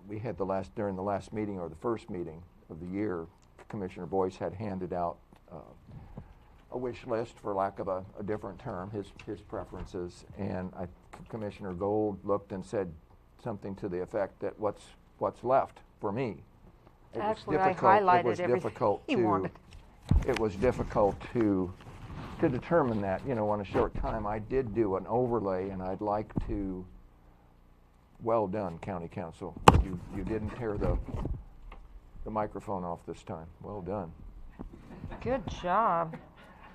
we had during the last meeting or the first meeting of the year, Commissioner Boyce had handed out a wish list, for lack of a different term, his preferences, and Commissioner Gold looked and said something to the effect that what's left for me. Actually, I highlighted everything he wanted. It was difficult to determine that, on a short time. I did do an overlay, and I'd like to. Well done, County Council. You didn't tear the microphone off this time. Well done. Good job.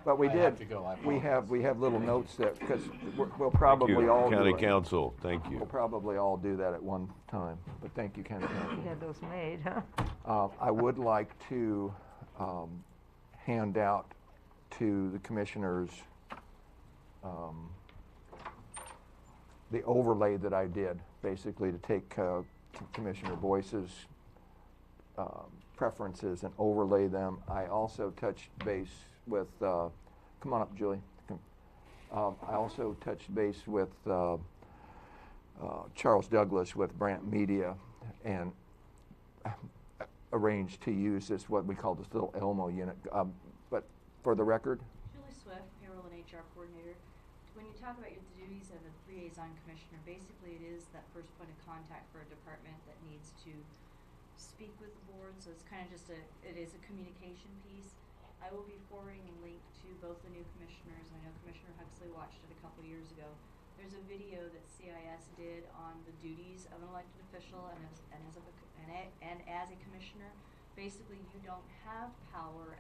But we I did. have to go. We have little notes that, because we'll probably all do County it. Council, thank you. We'll probably all do that at one time. But thank you, County Council. You had those made, huh? I would like to hand out to the commissioners the overlay that I did, basically to take Commissioner Boyce's preferences and overlay them. I also touched base with, come on up, Julie. I also touched base with Charles Douglas with Brandt Media, and arranged to use this, what we call this little Elmo unit. But for the record, Julie Swift, payroll and HR coordinator, when you talk about your duties of a liaison commissioner, basically it is that first point of contact for a department that needs to speak with the board, so it's kind of just it is a communication piece. I will be forwarding a link to both the new commissioners. I know Commissioner Huxley watched it a couple years ago. There's a video that CIS did on the duties of an elected official and as a commissioner. Basically, you don't have power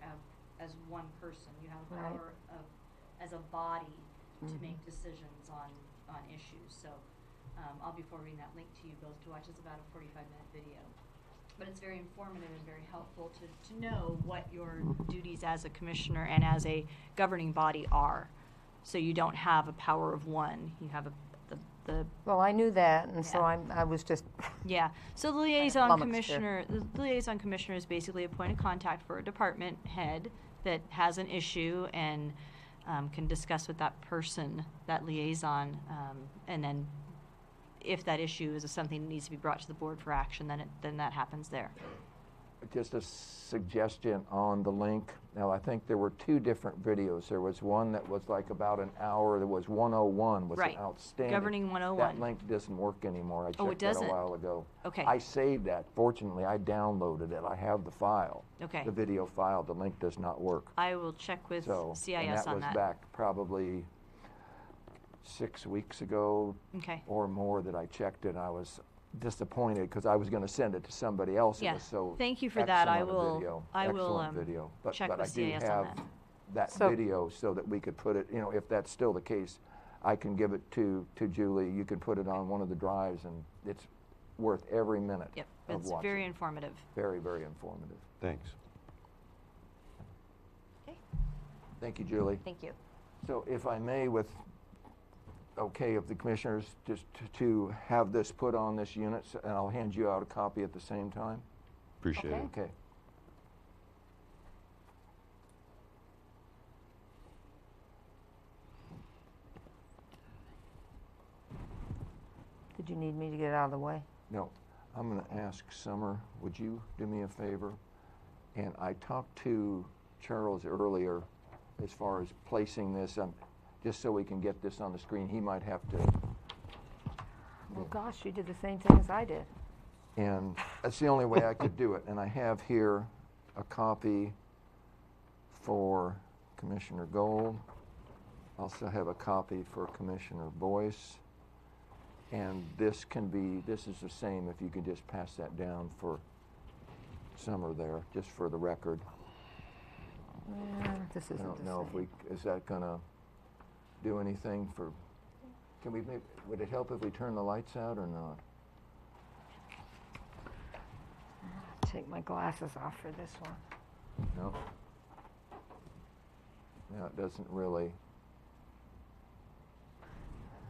as one person. You have power as a body to make decisions on issues. So I'll be forwarding that link to you both to watch. It's about a 45-minute video. But it's very informative and very helpful to know what your duties as a commissioner and as a governing body are. So you don't have a power of one. You have the Well, I knew that, and so I was just yeah. So the liaison commissioner, the liaison commissioner is basically a point of contact for a department head that has an issue and can discuss with that person, that liaison, and then if that issue is something that needs to be brought to the board for action, then that happens there. Just a suggestion on the link. Now, I think there were two different videos. There was one that was like about an hour. There was 101, was Right. outstanding. Governing 101. That link doesn't work anymore. I checked it that doesn't? a while ago. Okay. I saved that. Fortunately, I downloaded it. I have the file. Okay. The video file. The link does not work. I will check with So, CIS and that on was that. back probably 6 weeks ago Okay. or more that I checked it. I was disappointed because I was going to send it to somebody else. Yeah. It was so Thank you for that. I excellent a will- video. I will, Excellent video. But check I with do CIS on have that. that So- video so that we could put it, if that's still the case, I can give it to Julie. You can put it on one of the drives, and it's worth every minute Yep. of It's watching. very informative. Very, very informative. Thanks. Okay. Thank you, Julie. Thank you. So if I may, of the commissioners, just to have this put on this unit, and I'll hand you out a copy at the same time. Appreciate it. Okay. Did you need me to get out of the way? No, I'm going to ask Summer, would you do me a favor? And I talked to Charles earlier as far as placing this, just so we can get this on the screen. He might have to, Well, gosh, you did the same thing as I did. and that's the only way I could do it. And I have here a copy for Commissioner Gold. I also have a copy for Commissioner Boyce. And this is the same, if you could just pass that down for Summer there, just for the record. This I isn't don't the know same. is that gonna do anything for, would it help if we turn the lights out or not? Take my glasses off for this one. No? No, it doesn't really.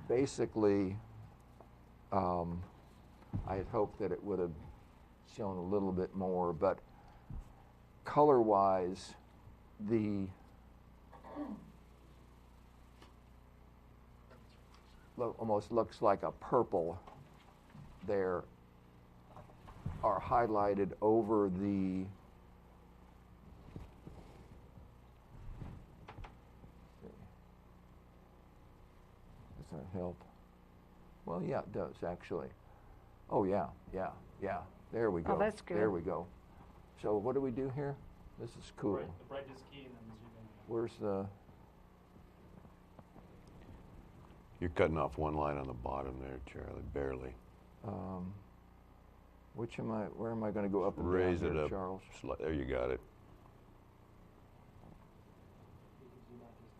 Basically, I had hoped that it would have shown a little bit more, but color-wise, almost looks like a purple there, are highlighted over the does that help? Well, yeah, it does actually. Oh yeah. There we go. Oh, that's good. There we go. So what do we do here? This is cool. The brightness key and then zoom in. Where's the? You're cutting off one line on the bottom there, Charlie, barely. Where am I going to go up and Raise down it here, up. Charles? There you got it. You can zoom out just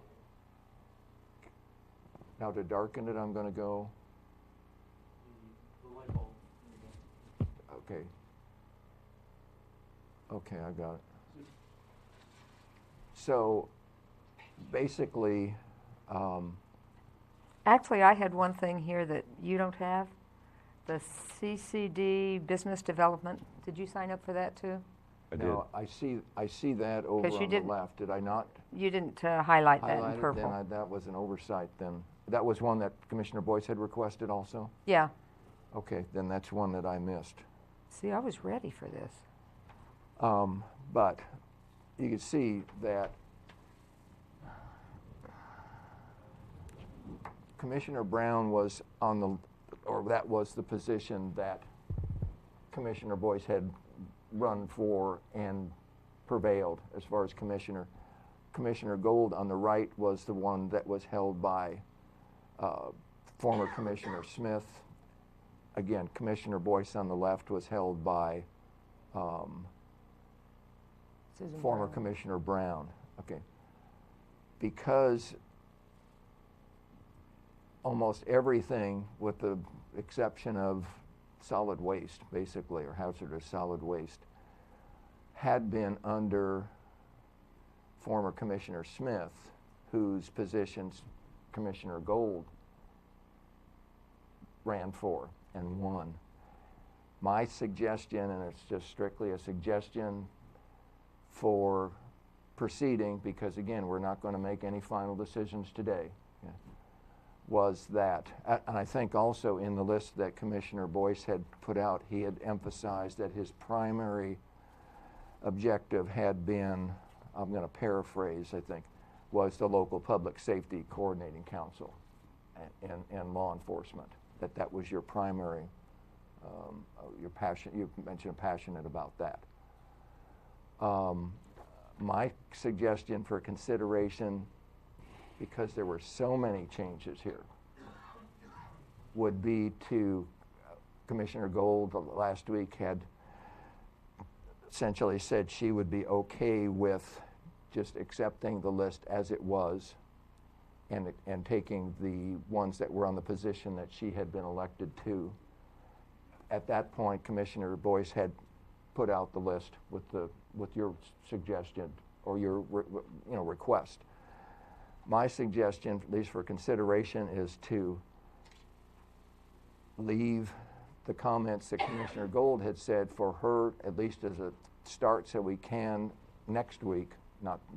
a little. Now to darken it, I'm going to go. The light bulb. There you go. Okay. Okay, I got it. So, basically, Actually, I had one thing here that you don't have. The CCD Business Development. Did you sign up for that too? I did. now I see that over 'Cause you on the didn't left. Did I not You didn't highlight that highlight in it? purple. Then that was an oversight. Then that was one that Commissioner Boyce had requested also. Yeah. Okay, then that's one that I missed. See, I was ready for this. But you can see that Commissioner Brown was on the, or that was the position that Commissioner Boyce had run for and prevailed as far as commissioner. Commissioner Gold on the right was the one that was held by former Commissioner Smith. Again, Commissioner Boyce on the left was held by former Commissioner Brown. Okay. Because almost everything, with the exception of solid waste, basically, or hazardous solid waste, had been under former Commissioner Smith, whose positions Commissioner Gold ran for and won. My suggestion, and it's just strictly a suggestion for proceeding, because again, we're not going to make any final decisions today, was that, and I think also in the list that Commissioner Boyce had put out, he had emphasized that his primary objective had been, I'm going to paraphrase, I think, was the local public safety coordinating council and law enforcement, that was your primary, your passion. You mentioned passionate about that. My suggestion for consideration, because there were so many changes here, would be to, Commissioner Gold last week had essentially said she would be okay with just accepting the list as it was and taking the ones that were on the position that she had been elected to. At that point, Commissioner Boyce had put out the list with your suggestion or your request. My suggestion, at least for consideration, is to leave the comments that Commissioner Gold had said for her, at least as a start, so we can next week,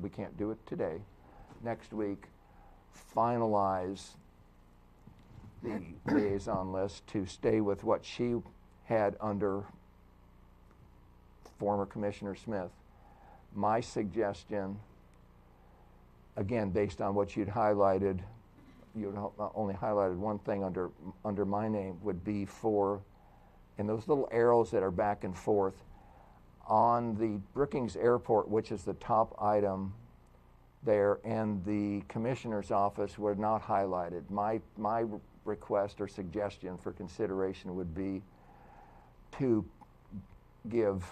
we can't do it today, next week, finalize the liaison list to stay with what she had under former Commissioner Smith. My suggestion, again, based on what you'd highlighted, you only highlighted one thing under my name, would be for, and those little arrows that are back and forth, on the Brookings Airport, which is the top item there, and the Commissioner's office were not highlighted. My request or suggestion for consideration would be to give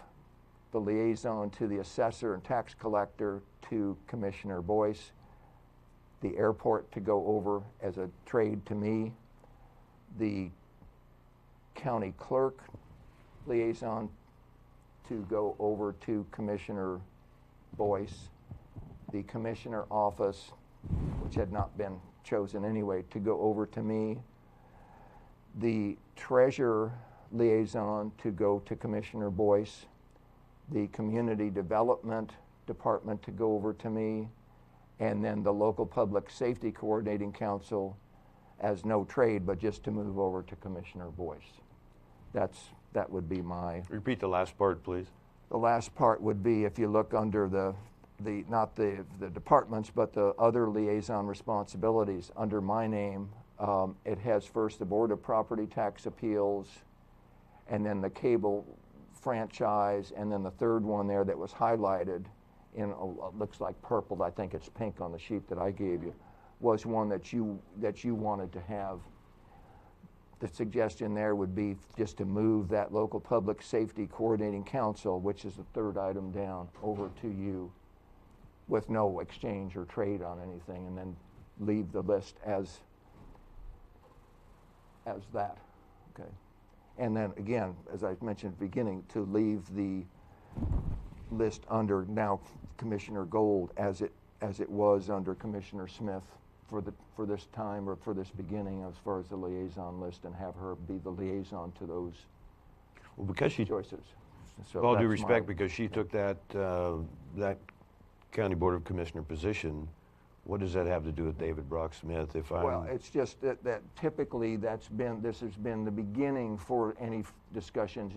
the liaison to the assessor and tax collector to Commissioner Boyce, the airport to go over as a trade to me, the county clerk liaison to go over to Commissioner Boyce, the commissioner office, which had not been chosen anyway, to go over to me, the treasurer liaison to go to Commissioner Boyce, the community development department to go over to me, and then the local public safety coordinating council as no trade, but just to move over to Commissioner Boyce. That would be my... Repeat the last part, please. The last part would be, if you look under not the departments, but the other liaison responsibilities under my name, it has first the Board of Property Tax Appeals, and then the cable franchise, and then the third one there that was highlighted in looks like purple, I think it's pink on the sheet that I gave you, was one that you wanted to have. The suggestion there would be just to move that local public safety coordinating council, which is the third item down, over to you with no exchange or trade on anything, and then leave the list as that, okay? And then again, as I mentioned at the beginning, to leave the list under now Commissioner Gold as it was under Commissioner Smith for this time, or for this beginning, as far as the liaison list, and have her be the liaison to those because she choices. So with all due respect, because she took that County Board of Commissioner position, what does that have to do with David Brock Smith? Well, it's just that typically this has been the beginning for any discussions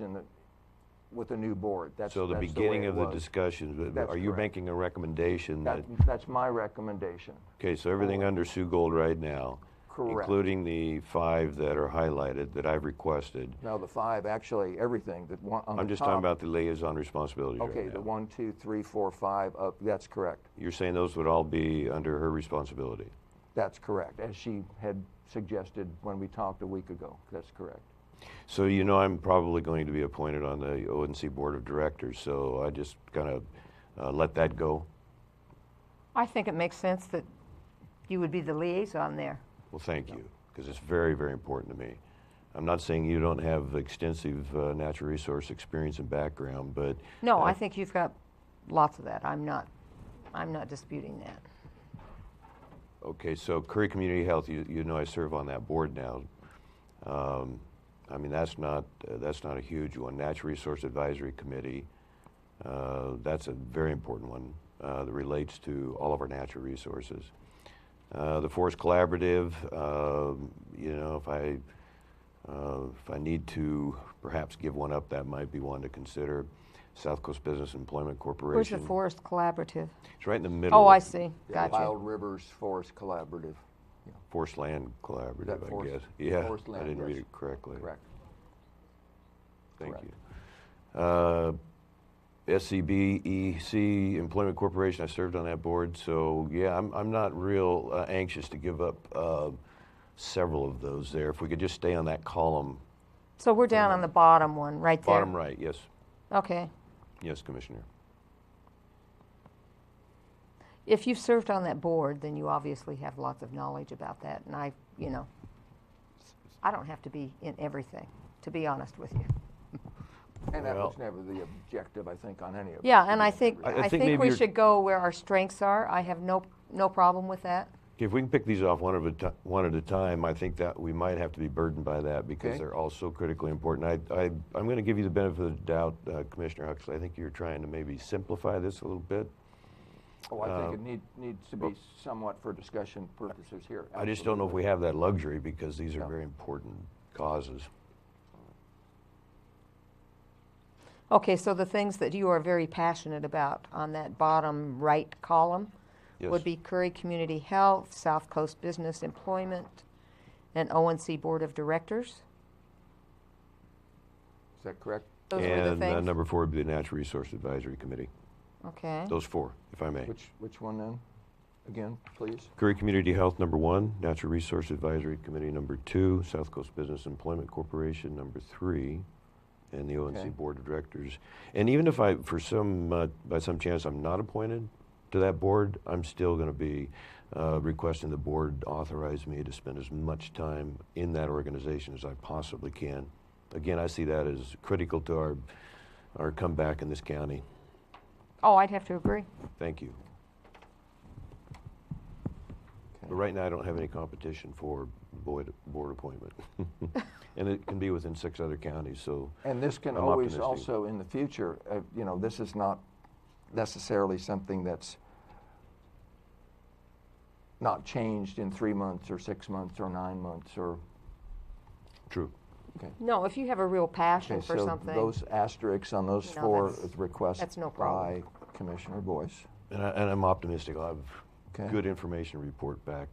with a new board. So the beginning of the discussions, are you making a recommendation? That's my recommendation. Okay, so everything under Sue Gold right now, Correct. including the 5 that are highlighted that I've requested. No, the 5, actually, everything that one on I'm the just top. talking about the liaison responsibilities Okay, right the now. 1, 2, 3, 4, 5, that's correct. You're saying those would all be under her responsibility? That's correct, as she had suggested when we talked a week ago. That's correct. So you know I'm probably going to be appointed on the ONC Board of Directors, so I just kind of let that go. I think it makes sense that you would be the liaison there. Well, thank you, because it's very, very important to me. I'm not saying you don't have extensive natural resource experience and background, but No, I think you've got lots of that. I'm not disputing that. okay. So Curry Community Health, you know I serve on that board now. I mean that's not a huge one. Natural Resource Advisory Committee, that's a very important one that relates to all of our natural resources. The Forest Collaborative, you know, if I need to perhaps give one up, that might be one to consider. South Coast Business Employment Corporation. Where's the Forest Collaborative? It's right in the middle. Oh, I of see. The Gotcha. Wild Rivers Forest Collaborative. Forest Land Collaborative, That I Forest- guess. Yeah, Forest I Land, didn't read yes. it correctly. Correct. Thank Correct. you. SCBEC Employment Corporation, I served on that board, so yeah, I'm not real anxious to give up several of those there. If we could just stay on that column. So we're down on the bottom one, right there. Bottom right, yes. Okay. Yes, Commissioner. If you've served on that board, then you obviously have lots of knowledge about that. And I don't have to be in everything, to be honest with you. And that was Well- never the objective, I think, on any of it. Yeah, and I think I I think think maybe we you're- should go where our strengths are. I have no problem with that. Okay, if we can pick these off one at a time, I think that we might have to be burdened by that because Okay. they're all so critically important. I'm going to give you the benefit of the doubt, Commissioner Huxley. I think you're trying to maybe simplify this a little bit. Oh, I think it needs to be somewhat for discussion purposes here. I just don't know if we have that luxury because these are Yeah. very important causes. Okay, so the things that you are very passionate about on that bottom right column Yes. would be Curry Community Health, South Coast Business Employment, and ONC Board of Directors. Is that correct? Those were the And things. number 4 would be the Natural Resource Advisory Committee. Okay. Those 4, if I may. Which one then? Again, please? Curry Community Health, number 1. Natural Resource Advisory Committee, number 2. South Coast Business Employment Corporation, number 3. And the ONC Okay. Board of Directors. And even if by some chance I'm not appointed to that board, I'm still going to be requesting the board authorize me to spend as much time in that organization as I possibly can. Again, I see that as critical to our comeback in this county. Oh, I'd have to agree. Thank you. Okay. But right now, I don't have any competition for board appointment. And it can be within 6 other counties, so And this can I'm always optimistic. also, in the future, this is not necessarily something that's not changed in 3 months or 6 months or 9 months or, true. okay. No, if you have a real passion Okay, for so something. those asterisks on those No, 4 that's- is requested that's no by problem. Commissioner Boyce. And I'm optimistic. I'll have Okay. good information report back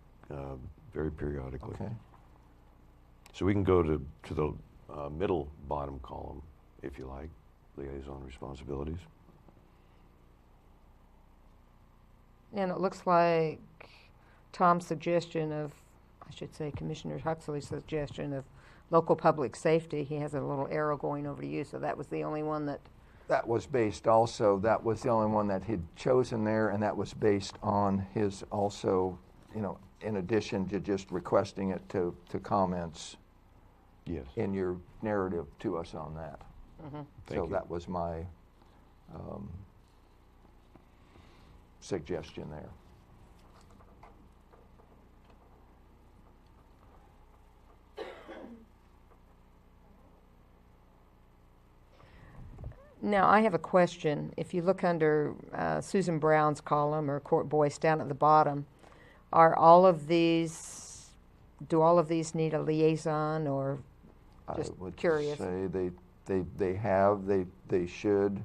very periodically. Okay. So we can go to the middle bottom column, if you like, liaison responsibilities. And it looks like Tom's suggestion of, I should say Commissioner Huxley's suggestion of local public safety, he has a little arrow going over to you, so that was the only one that, That was based also, that was the only one that he'd chosen there, and that was based on his also, in addition to just requesting it to comments Yes. in your narrative to us on that. Thank So you. that was my suggestion there. now I have a question. If you look under Susan Brown's column or Court Boyce down at the bottom, do all of these need a liaison or just I would curious? say they should,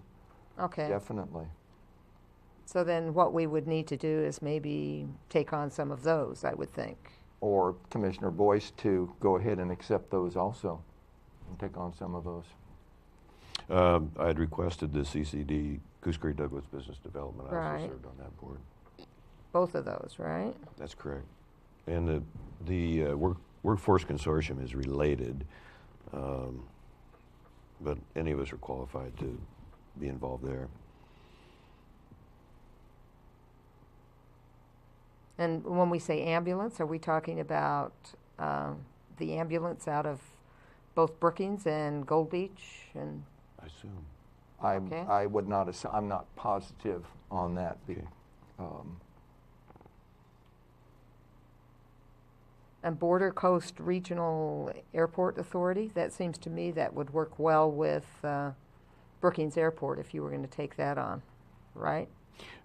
Okay. definitely. So then what we would need to do is maybe take on some of those, I would think. or Commissioner Boyce to go ahead and accept those also and take on some of those. I had requested the CCD, Goose Creek Douglas Business Development. I Right. also served on that board. Both of those, right? That's correct. And the Workforce Consortium is related, but any of us are qualified to be involved there. And when we say ambulance, are we talking about the ambulance out of both Brookings and Gold Beach? And I assume. Okay. I would not, I'm not positive on that. Okay. And Border Coast Regional Airport Authority, that seems to me that would work well with Brookings Airport if you were going to take that on, right?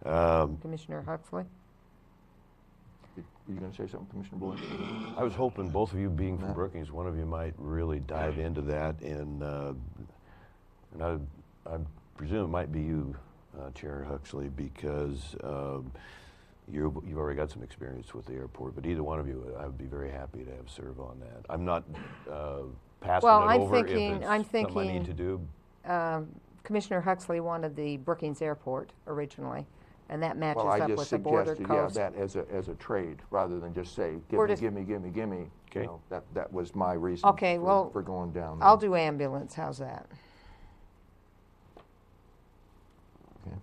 Commissioner Huxley? You going to say something, Commissioner Boyd? I was hoping both of you being from Brookings, one of you might really dive into that, and I presume it might be you, Chair Huxley, because you've already got some experience with the airport, but either one of you, I would be very happy to have serve on that. I'm not passing Well, it I'm over thinking- if it's I'm something I thinking- need to do. Commissioner Huxley wanted the Brookings Airport originally, and that matches Well, I up just with the Border suggested, Coast. that as a trade, rather than just say, Or give me, just- give me. Okay. You know, that was my reason Okay, well, for going down. I'll there. do ambulance, how's that? Okay.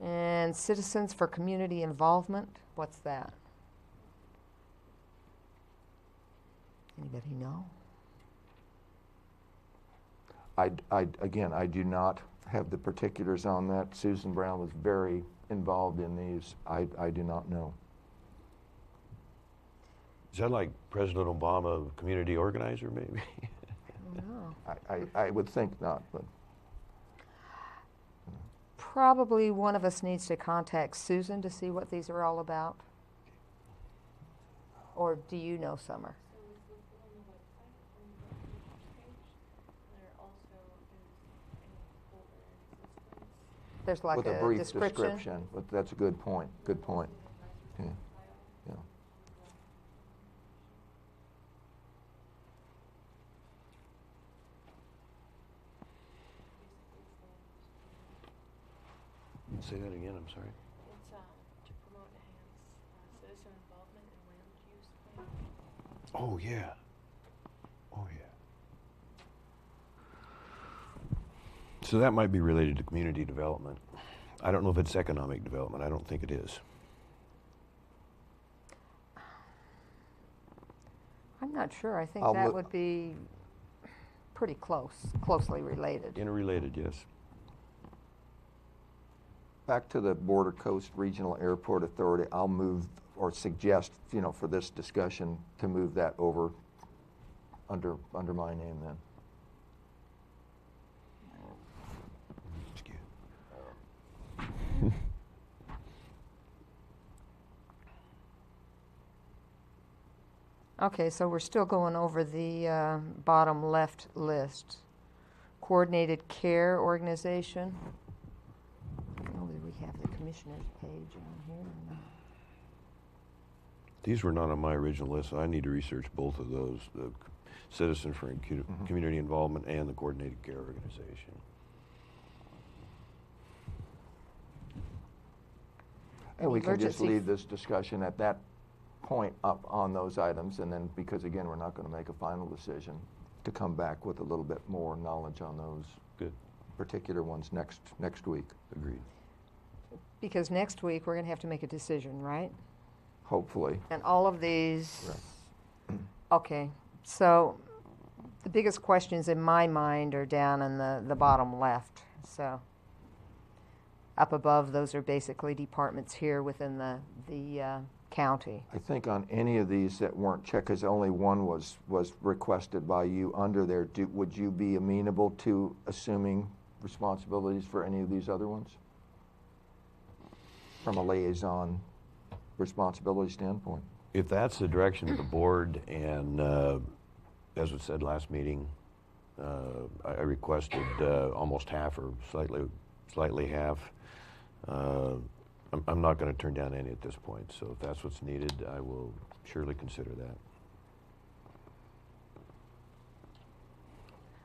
And Citizens for Community Involvement, what's that? Anybody know? Again, I do not have the particulars on that. Susan Brown was very involved in these. I do not know. Is that like President Obama, community organizer, maybe? I don't know. I would think not, but Probably one of us needs to contact Susan to see what these are all about. Or do you know, Summer? So it's listed on the website on the page. There also is a folder existence. There's like with a a brief description. But that's a good point. Good point. Yeah. Yeah. Say that again, I'm sorry. It's to promote and enhance citizen involvement in land use planning. Oh, yeah. Oh, yeah. So that might be related to community development. I don't know if it's economic development. I don't think it is. I'm not sure. I think I'll that look- would be pretty closely related. Interrelated, yes. Back to the Border Coast Regional Airport Authority, I'll move or suggest, for this discussion, to move that over under my name then. Excuse. Okay, so we're still going over the bottom left list. Coordinated Care Organization. I don't know whether we have the commissioner's page on here or not. These were not on my original list, so I need to research both of those, the Citizen for Community Involvement and the Coordinated Care Organization. And we can just Emergency- leave this discussion at that point up on those items, and then, because again, we're not going to make a final decision, to come back with a little bit more knowledge on those Good. particular ones next week. Agreed. Because next week, we're going to have to make a decision, right? Hopefully. And all of these, okay, so the biggest questions in my mind are down in the bottom left, so. Up above, those are basically departments here within the county. I think on any of these that weren't checked, because only one was requested by you under there, would you be amenable to assuming responsibilities for any of these other ones? From a liaison responsibility standpoint. If that's the direction of the board, and as was said last meeting, I requested almost half or slightly half. I'm not going to turn down any at this point, so if that's what's needed, I will surely consider that.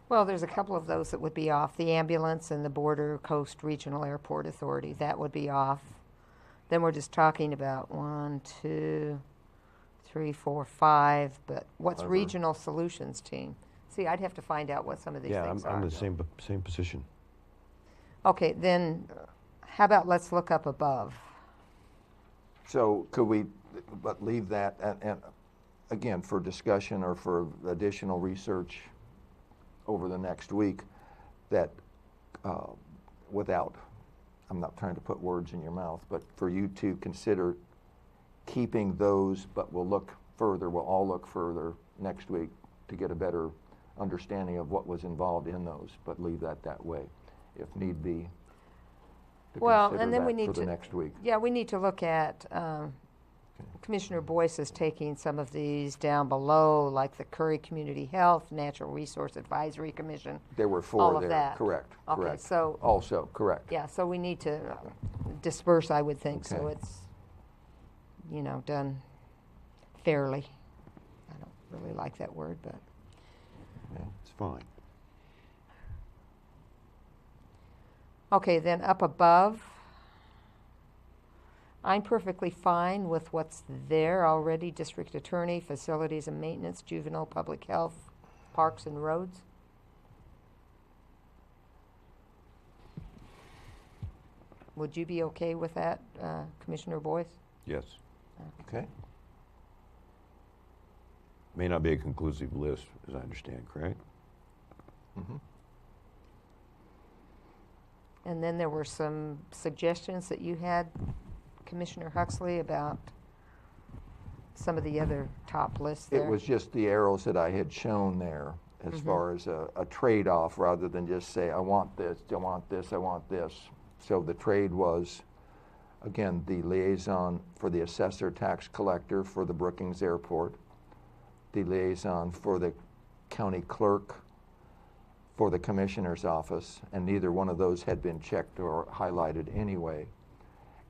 Well, there's a couple of those that would be off. The ambulance and the Border Coast Regional Airport Authority, that would be off. Then we're just talking about 1, 2, 3, 4, 5, but what's However- Regional Solutions Team? See, I'd have to find out what some of these Yeah, things I'm are. in the same position. Okay, then how about let's look up above? So could we, but leave that, and again, for discussion or for additional research over the next week, that without, I'm not trying to put words in your mouth, but for you to consider keeping those, but we'll all look further next week to get a better understanding of what was involved in those, but leave that way, if need be. To Well, consider and then that we need for to the next week. Yeah, we need to look at, Commissioner Boyce is taking some of these down below, like the Curry Community Health, Natural Resource Advisory Commission. There were all four of there, that. correct, Okay, correct. so- Also, correct. Yeah, so we need to disperse, I would think, so Okay. it's, done fairly. I don't really like that word, but. Yeah, it's fine. Okay, then up above, I'm perfectly fine with what's there already, district attorney, facilities and maintenance, juvenile, public health, parks and roads. Would you be okay with that, Commissioner Boyce? Yes. Okay. May not be a conclusive list, as I understand, correct? Mhm. And then there were some suggestions that you had, Commissioner Huxley, about some of the other top lists there. It was just the arrows that I had shown there as far as a trade-off, rather than just say, I want this, I want this, I want this. So the trade was, again, the liaison for the assessor tax collector for the Brookings Airport, the liaison for the county clerk for the commissioner's office, and neither one of those had been checked or highlighted anyway.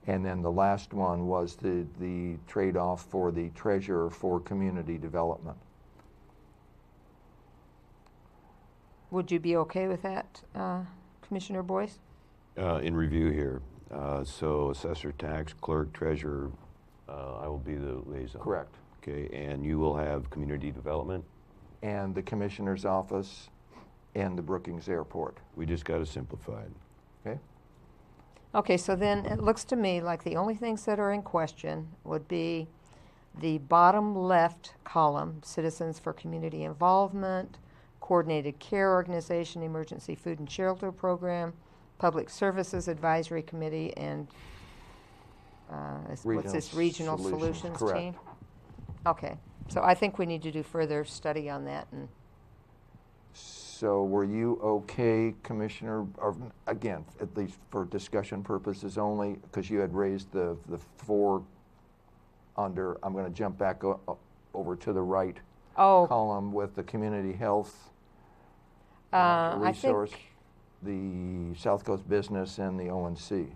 And then the last one was the trade-off for the treasurer for community development. Would you be okay with that, Commissioner Boyce? In review here, so assessor, tax, clerk, treasurer, I will be the liaison. Correct. Okay, and you will have community development? And the commissioner's office and the Brookings Airport. We just got to simplify it. Okay? Okay, so then it looks to me like the only things that are in question would be the bottom left column, Citizens for Community Involvement, Coordinated Care Organization, Emergency Food and Shelter Program, Public Services Advisory Committee, and what's this, Regional Solutions correct. Team? Okay, so I think we need to do further study on that. And So were you okay, Commissioner, or again, at least for discussion purposes only, because you had raised the four under, I'm going to jump back over to the right column with the community health resource, the South Coast Business, and the ONC.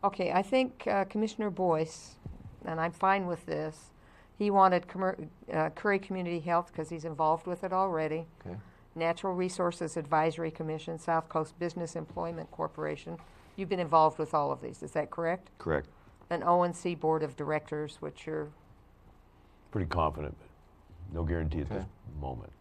Okay, I think Commissioner Boyce, and I'm fine with this, he wanted Curry Community Health because he's involved with it already. Okay. Natural Resources Advisory Commission, South Coast Business Employment Corporation. You've been involved with all of these, is that correct? Correct. An ONC Board of Directors, which you're... Pretty confident, but no guarantee at this moment.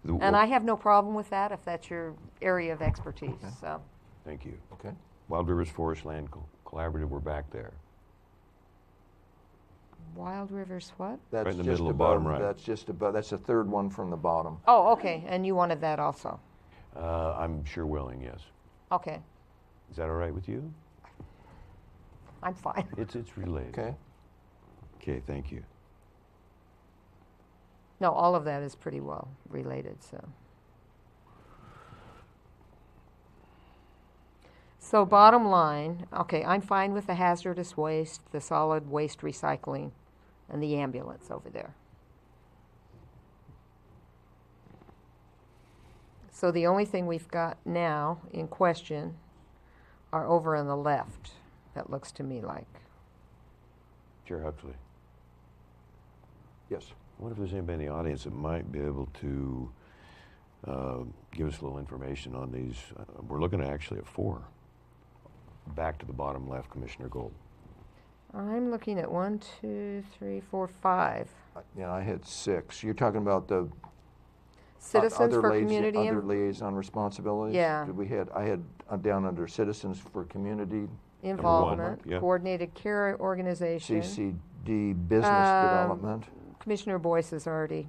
And I have no problem with that if that's your area of expertise, so... Thank you. Okay. Wild Rivers Forest Land Collaborative, we're back there. Wild Rivers what? That's Right in the just middle of above, bottom right. That's just above, that's the third one from the bottom. Oh, okay, and you wanted that also? I'm sure willing, yes. Okay, Is that all right with you? I'm fine. It's related. Okay. Okay, thank you. No, all of that is pretty well related, so. So bottom line, okay, I'm fine with the hazardous waste, the solid waste recycling, and the ambulance over there. So the only thing we've got now in question are over on the left. that looks to me like. Chair Huxley, Yes. what if there's anybody in the audience that might be able to give us a little information on these? We're looking actually at 4. Back to the bottom left, Commissioner Gold. I'm looking at 1, 2, 3, 4, 5. Yeah, I had 6. You're talking about the Citizens other for liaison- community. Other liaison responsibilities? Yeah. I had down under Citizens for Community, Involvement, yeah. coordinated care organization. CCD Business Development. Commissioner Boyce is already,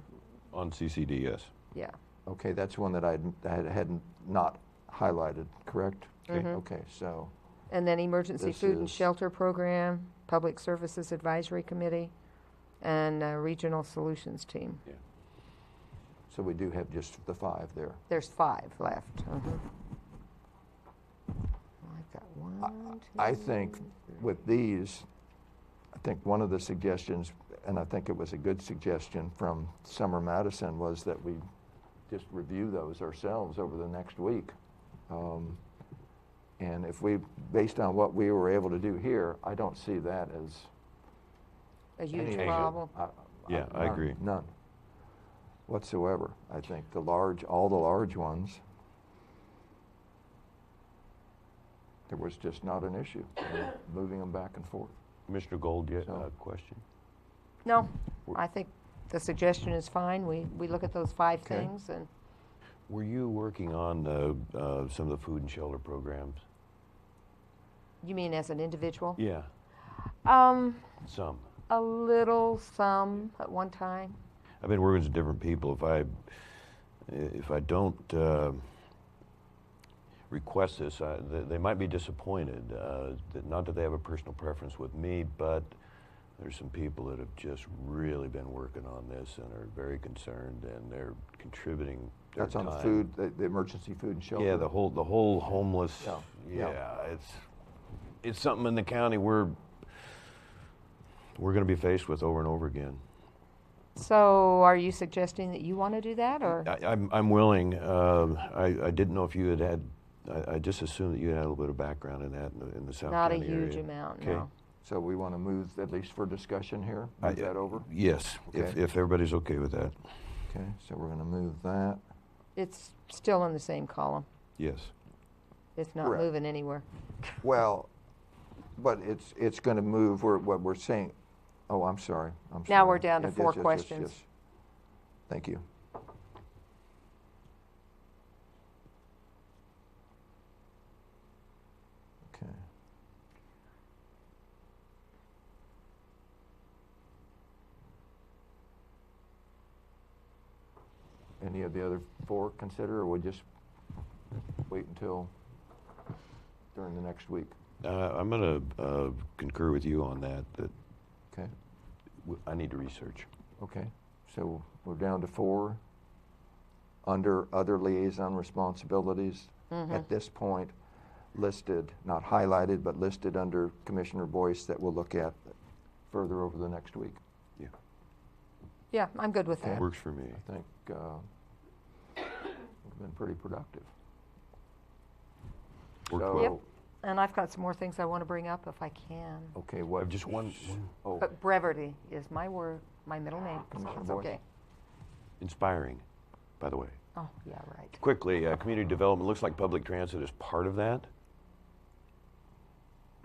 On CCD, yes. yeah. Okay, that's one that I hadn't not highlighted, correct? Mhm. Okay, so, And then Emergency This Food and is- Shelter Program, Public Services Advisory Committee, and Regional Solutions Team. so we do have just the 5 there. There's 5 left. I've got 1, 2. I think with these, I think one of the suggestions, and I think it was a good suggestion from Summer Madison, was that we just review those ourselves over the next week. And if we, based on what we were able to do here, I don't see that as A huge any- problem. Yeah, I none- agree. None whatsoever. I think all the large ones, there was just not an issue in moving them back and forth. Commissioner Gold, you have So- a question? No, I think the suggestion is fine. We look at those 5 Okay. things and Were you working on some of the food and shelter programs? you mean as an individual? Yeah, Um, some. a little, some at one time. I've been working with different people. If I don't request this, they might be disappointed. Not that they have a personal preference with me, but there's some people that have just really been working on this and are very concerned, and they're contributing their That's on the time. food, the emergency food and shelter. Yeah, the whole homeless. Yeah, Yeah, it's something in the county we're going to be faced with over and over again. So are you suggesting that you want to do that, or? I'm willing. I didn't know if you had. I just assumed that you had a little bit of background in that in the South Not a County huge area. amount, Okay. no. So we want to move, at least for discussion here, move that over? Yes, if Okay. everybody's okay with that. Okay, so we're going to move that. It's still in the same column. Yes. It's not Correct. moving anywhere. Well, but it's going to move, what we're saying, oh, I'm sorry. Now we're down to Yes, 4 yes, yes, questions. yes. Thank you. Okay. Any of the other 4 consider, or we just wait until during the next week? I'm going to concur with you on that. Okay, I need to research. okay. So we're down to 4. Under other liaison responsibilities, at this point, listed, not highlighted, but listed under Commissioner Boyce that we'll look at further over the next week. Yeah, Yeah, I'm good with that. works for me. I think we've been pretty productive. Worked So, well. And I've got some more things I want to bring up if I can. okay, I what? have just one Oh, But brevity is my word, my middle name, so Commissioner it's Boyce. okay. inspiring, by the way. Oh, yeah, right. Quickly, community development, looks like public transit is part of that?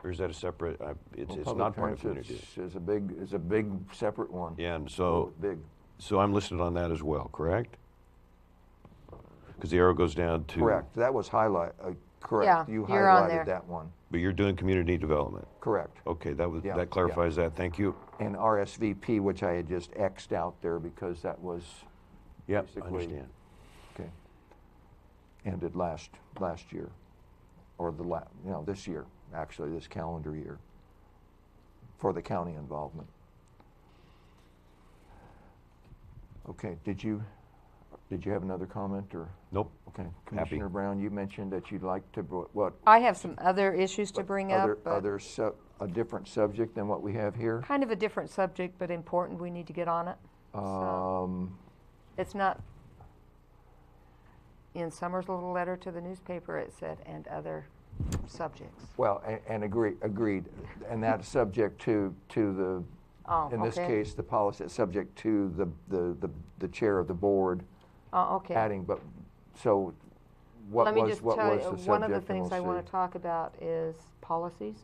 Or is that a separate, it's well, not part of public community? transit is a big separate one. Yeah, and so, Big. so I'm listed on that as well, correct? Because the arrow goes down to. Correct. That was correct. Yeah, You you're on there. highlighted that one. But you're doing community development. Correct. Okay, Yeah, that clarifies that, thank you. And RSVP, which I had just X'd out there because that was Yep, I basically- understand. okay. Ended last year, or this year, actually, this calendar year, for the county involvement. Okay, did you have another comment, or? Nope. Okay, Commissioner Brown, you mentioned that you'd like to, what? I have some other issues to bring up, but A different subject than what we have here? kind of a different subject, but important. We need to get on it. It's not, in Summer's little letter to the newspaper, it said, and other subjects. Well, and agreed, and that's subject to the, Oh, in this okay. case, the policy is subject to the chair of the board Oh, okay. adding, but, so what Let me was just the tell you, subject? one of the and things we'll I want see. to talk about is policies,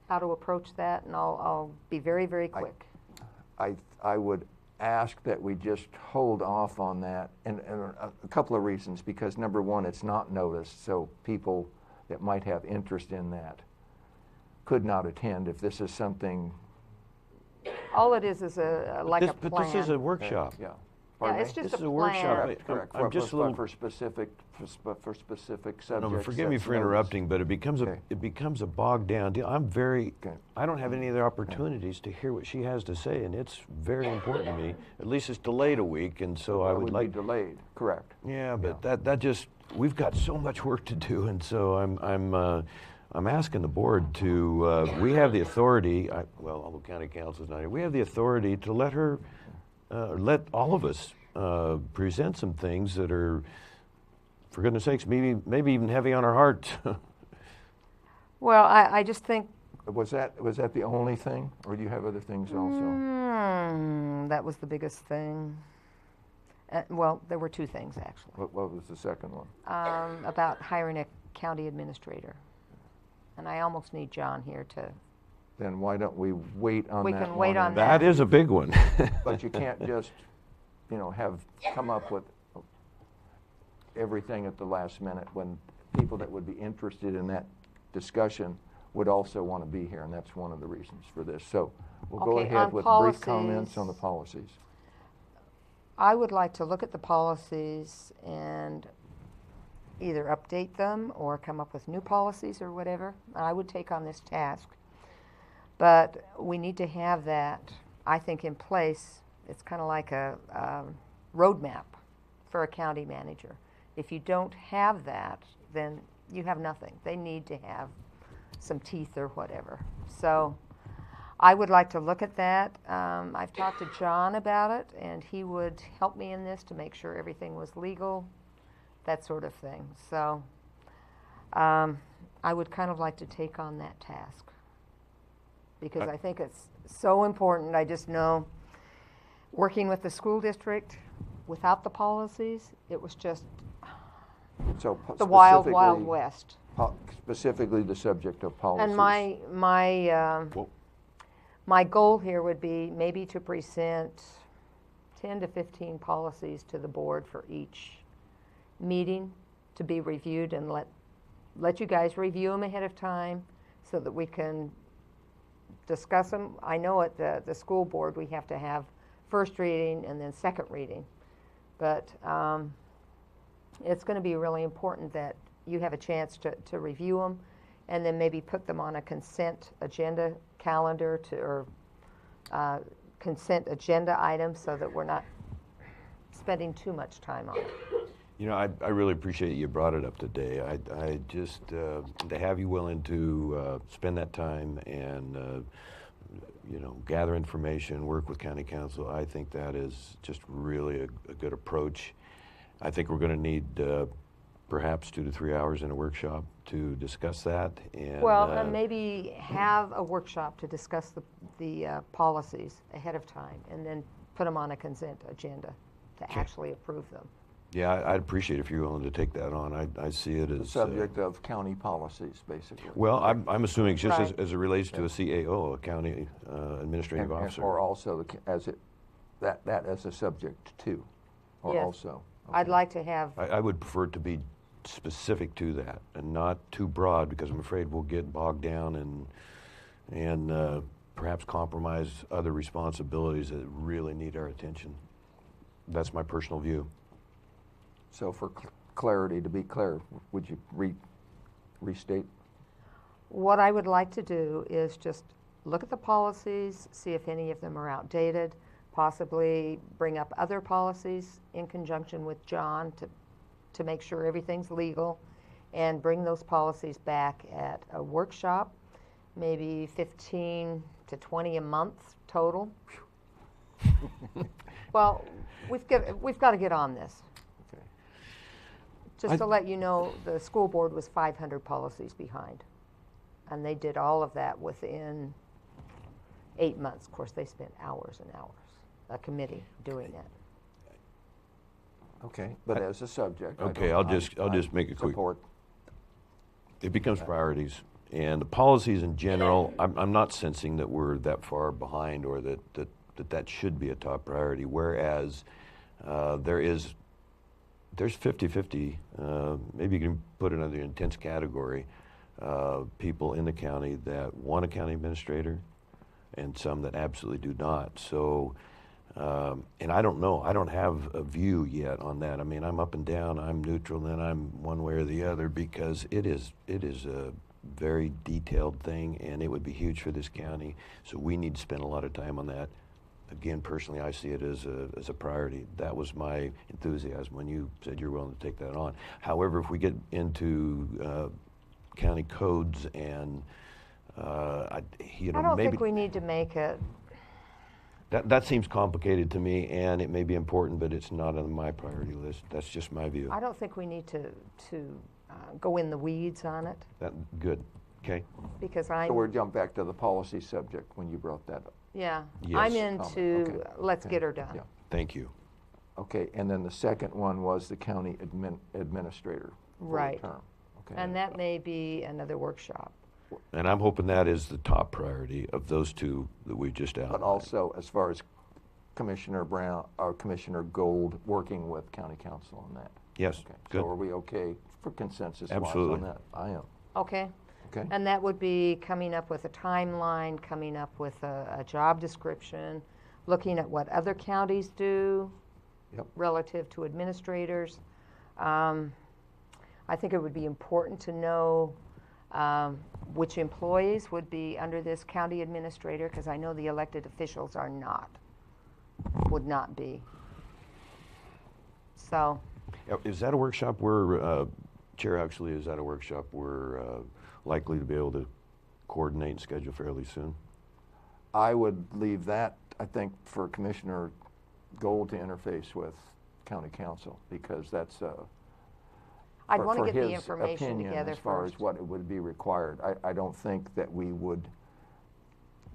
how to approach that, and I'll be very, very quick. I would ask that we just hold off on that, and a couple of reasons, because number one, it's not noticed, so people that might have interest in that could not attend if this is something. All it is like a plan. But this is a workshop. Yeah. Yeah, Pardon it's me? just This a is a plan. workshop. Correct. I'm just a little. For specific subjects. No, but forgive me that's for noticed. interrupting, but it becomes Okay. it becomes a bogged down deal. I don't have any other opportunities to hear what she has to say, and it's very important to me. At least it's delayed a week, and so I It would be like. delayed, correct. Yeah, but that just we've got so much work to do, and so I'm asking the board to. We have the authority. Although county council's not here, we have the authority to let her, let all of us present some things that are, for goodness sakes, maybe even heavy on our hearts. Well, I just think Was that the only thing, or do you have other things also? that was the biggest thing. Well, there were two things, actually. What was the second one? About hiring a county administrator. And I almost need John here to, Then why don't we wait on We that can wait one on and- that. That is a big one. But you can't just, come up with everything at the last minute when people that would be interested in that discussion would also want to be here, and that's one of the reasons for this. So we'll go Okay, ahead on with policies. brief comments on the policies. I would like to look at the policies and either update them or come up with new policies or whatever. I would take on this task. But we need to have that, I think, in place. It's kind of like a roadmap for a county manager. If you don't have that, then you have nothing. They need to have some teeth or whatever. So I would like to look at that. I've talked to John about it, and he would help me in this to make sure everything was legal, that sort of thing. So I would kind of like to take on that task because I think it's so important. I just know working with the school district without the policies, it was just So the wild, specifically- wild west. Specifically the subject of policies. And my goal here would be maybe to present 10 to 15 policies to the board for each meeting to be reviewed, and let you guys review them ahead of time so that we can discuss them. I know at the school board we have to have first reading and then second reading, but it's going to be really important that you have a chance to review them and then maybe put them on a consent agenda calendar or consent agenda items so that we're not spending too much time on it. I really appreciate you brought it up today. I just, to have you willing to spend that time and, gather information, work with county council, I think that is just really a good approach. I think we're going to need perhaps 2 to 3 hours in a workshop to discuss that. And, maybe have a workshop to discuss the policies ahead of time and then put them on a consent agenda to actually approve them. Yeah, I'd appreciate if you're willing to take that on. I see it as The subject of county policies, basically. Well, I'm assuming it's just Right. as it relates to a CAO, a county administrative officer. Or also that as a subject too, or Yes. also. I'd Okay. like to have, I would prefer it to be specific to that and not too broad, because I'm afraid we'll get bogged down and perhaps compromise other responsibilities that really need our attention. That's my personal view. So for clarity, to be clear, would you restate? what I would like to do is just look at the policies, see if any of them are outdated, possibly bring up other policies in conjunction with John to make sure everything's legal, and bring those policies back at a workshop, maybe 15 to 20 a month total. Well, we've got to get on this. Just to let you know, the school board was 500 policies behind. And they did all of that within 8 months. Of course, they spent hours and hours, a committee doing that. Okay, but as a subject. Okay, I'll just make a quick. Support. It becomes priorities. And the policies in general, I'm not sensing that we're that far behind or that should be a top priority, whereas there's 50-50, maybe you can put it under the intense category, people in the county that want a county administrator and some that absolutely do not. So, and I don't know, I don't have a view yet on that. I mean, I'm up and down, I'm neutral, and then I'm one way or the other, because it is a very detailed thing, and it would be huge for this county. So we need to spend a lot of time on that. Again, personally, I see it as a priority. That was my enthusiasm when you said you're willing to take that on. However, if we get into county codes and I don't think we need to make it. That seems complicated to me, and it may be important, but it's not on my priority list. That's just my view. I don't think we need to go in the weeds on it. Good. Okay. Because So we're jump back to the policy subject when you brought that up. Yeah. Yes. I'm into Okay. let's Okay. get her done. Yeah. Thank you. Okay, and then the second one was the county administrator. full Right. term. Okay. And that may be another workshop. And I'm hoping that is the top priority of those two that we just outlined. But also, as far as Commissioner Brown, or Commissioner Gold working with county council on that. Yes, Okay. good. So are we okay for consensus wise Absolutely. on that? I am. Okay. Okay. And that would be coming up with a timeline, coming up with a job description, looking at what other counties do Yep. relative to administrators. I think it would be important to know which employees would be under this county administrator, because I know the elected officials would not be. So, Is that a workshop where, Chair, actually, is that a workshop we're likely to be able to coordinate and schedule fairly soon? I would leave that, I think, for Commissioner Gold to interface with county council, because that's I'd want to for get the his information opinion together as far first. as what it would be required. I don't think that we would,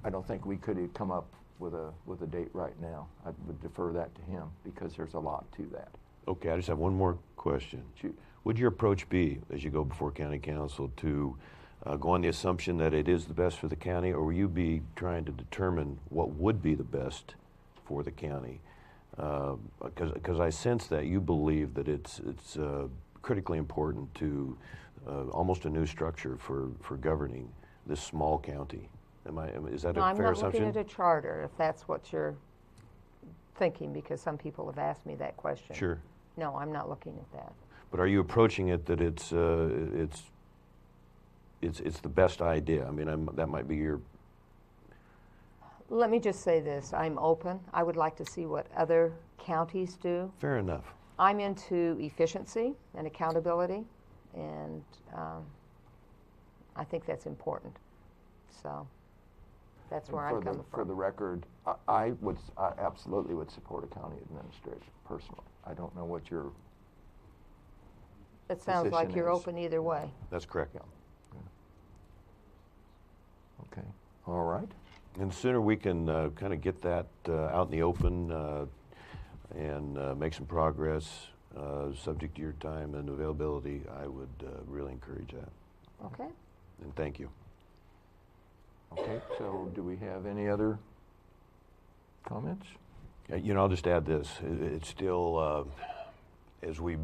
I don't think we could come up with a date right now. I would defer that to him, because there's a lot to that. Okay, I just have one more question. Shoot. Would your approach be, as you go before county council, to go on the assumption that it is the best for the county, or will you be trying to determine what would be the best for the county? Because I sense that you believe that it's critically important to almost a new structure for governing this small county. Is that No, a I'm fair not assumption? looking at a charter, if that's what you're thinking, because some people have asked me that question. Sure. No, I'm not looking at that. But are you approaching it that it's the best idea? I mean, that might be your. Let me just say this, I'm open. I would like to see what other counties do. Fair enough. I'm into efficiency and accountability, and I think that's important. So that's where I'm coming For from. the record, I absolutely would support a county administrator personally. I don't know what your It sounds like position you're is. open either way. That's correct. Okay, all right. And the sooner we can kind of get that out in the open and make some progress, subject to your time and availability, I would really encourage that. Okay? And thank you. Okay, so do we have any other comments? I'll just add this. It's still, as we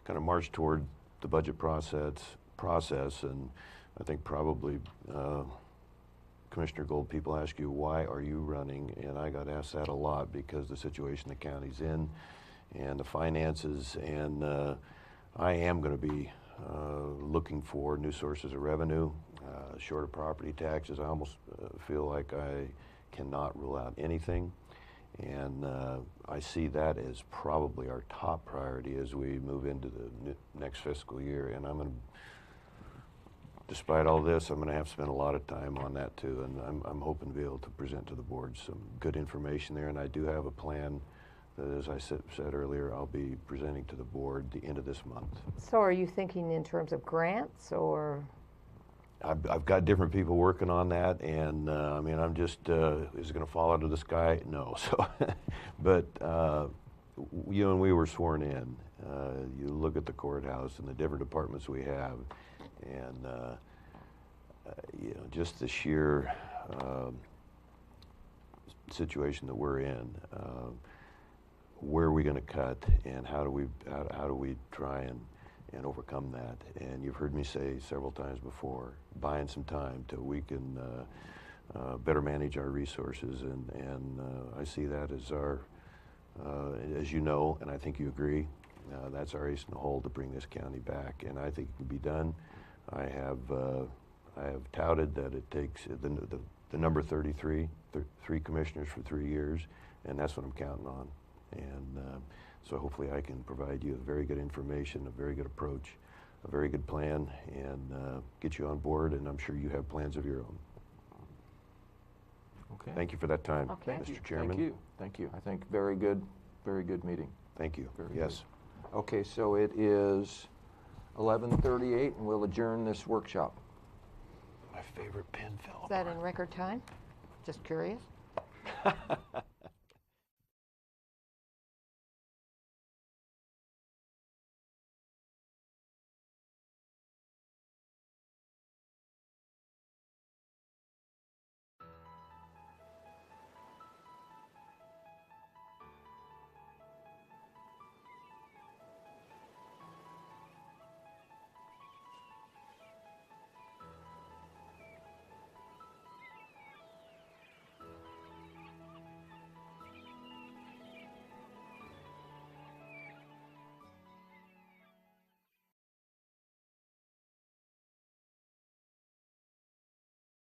kind of march toward the budget process, and I think probably Commissioner Gold, people ask you, why are you running? And I got asked that a lot because the situation the county's in and the finances, and I am going to be looking for new sources of revenue, shorter property taxes. I almost feel like I cannot rule out anything. And I see that as probably our top priority as we move into the next fiscal year. And despite all this, I'm going to have to spend a lot of time on that too. And I'm hoping to be able to present to the board some good information there. And I do have a plan that, as I said earlier, I'll be presenting to the board the end of this month. So are you thinking in terms of grants or? I've got different people working on that, and I mean, I'm just, is it going to fall out of the sky? No. So, but you and we were sworn in. You look at the courthouse and the different departments we have, and you know, just the sheer situation that we're in. Where are we going to cut, and how do we try and overcome that? And you've heard me say several times before, buying some time till we can better manage our resources, and I see that as our, as you know, and I think you agree, that's our ace in the hole to bring this county back, and I think it can be done. I have touted that it takes the number 33, 3 commissioners for 3 years, and that's what I'm counting on. And so hopefully I can provide you very good information, a very good approach, a very good plan, and get you on board, and I'm sure you have plans of your own. Okay. Thank you for that time, Okay. Mr. Chairman. Thank you. Thank you. I think very good meeting. Thank you. Very Yes. good. Okay, so it is 11:38, and we'll adjourn this workshop. My favorite pen fell Is that in record time? Just curious. apart.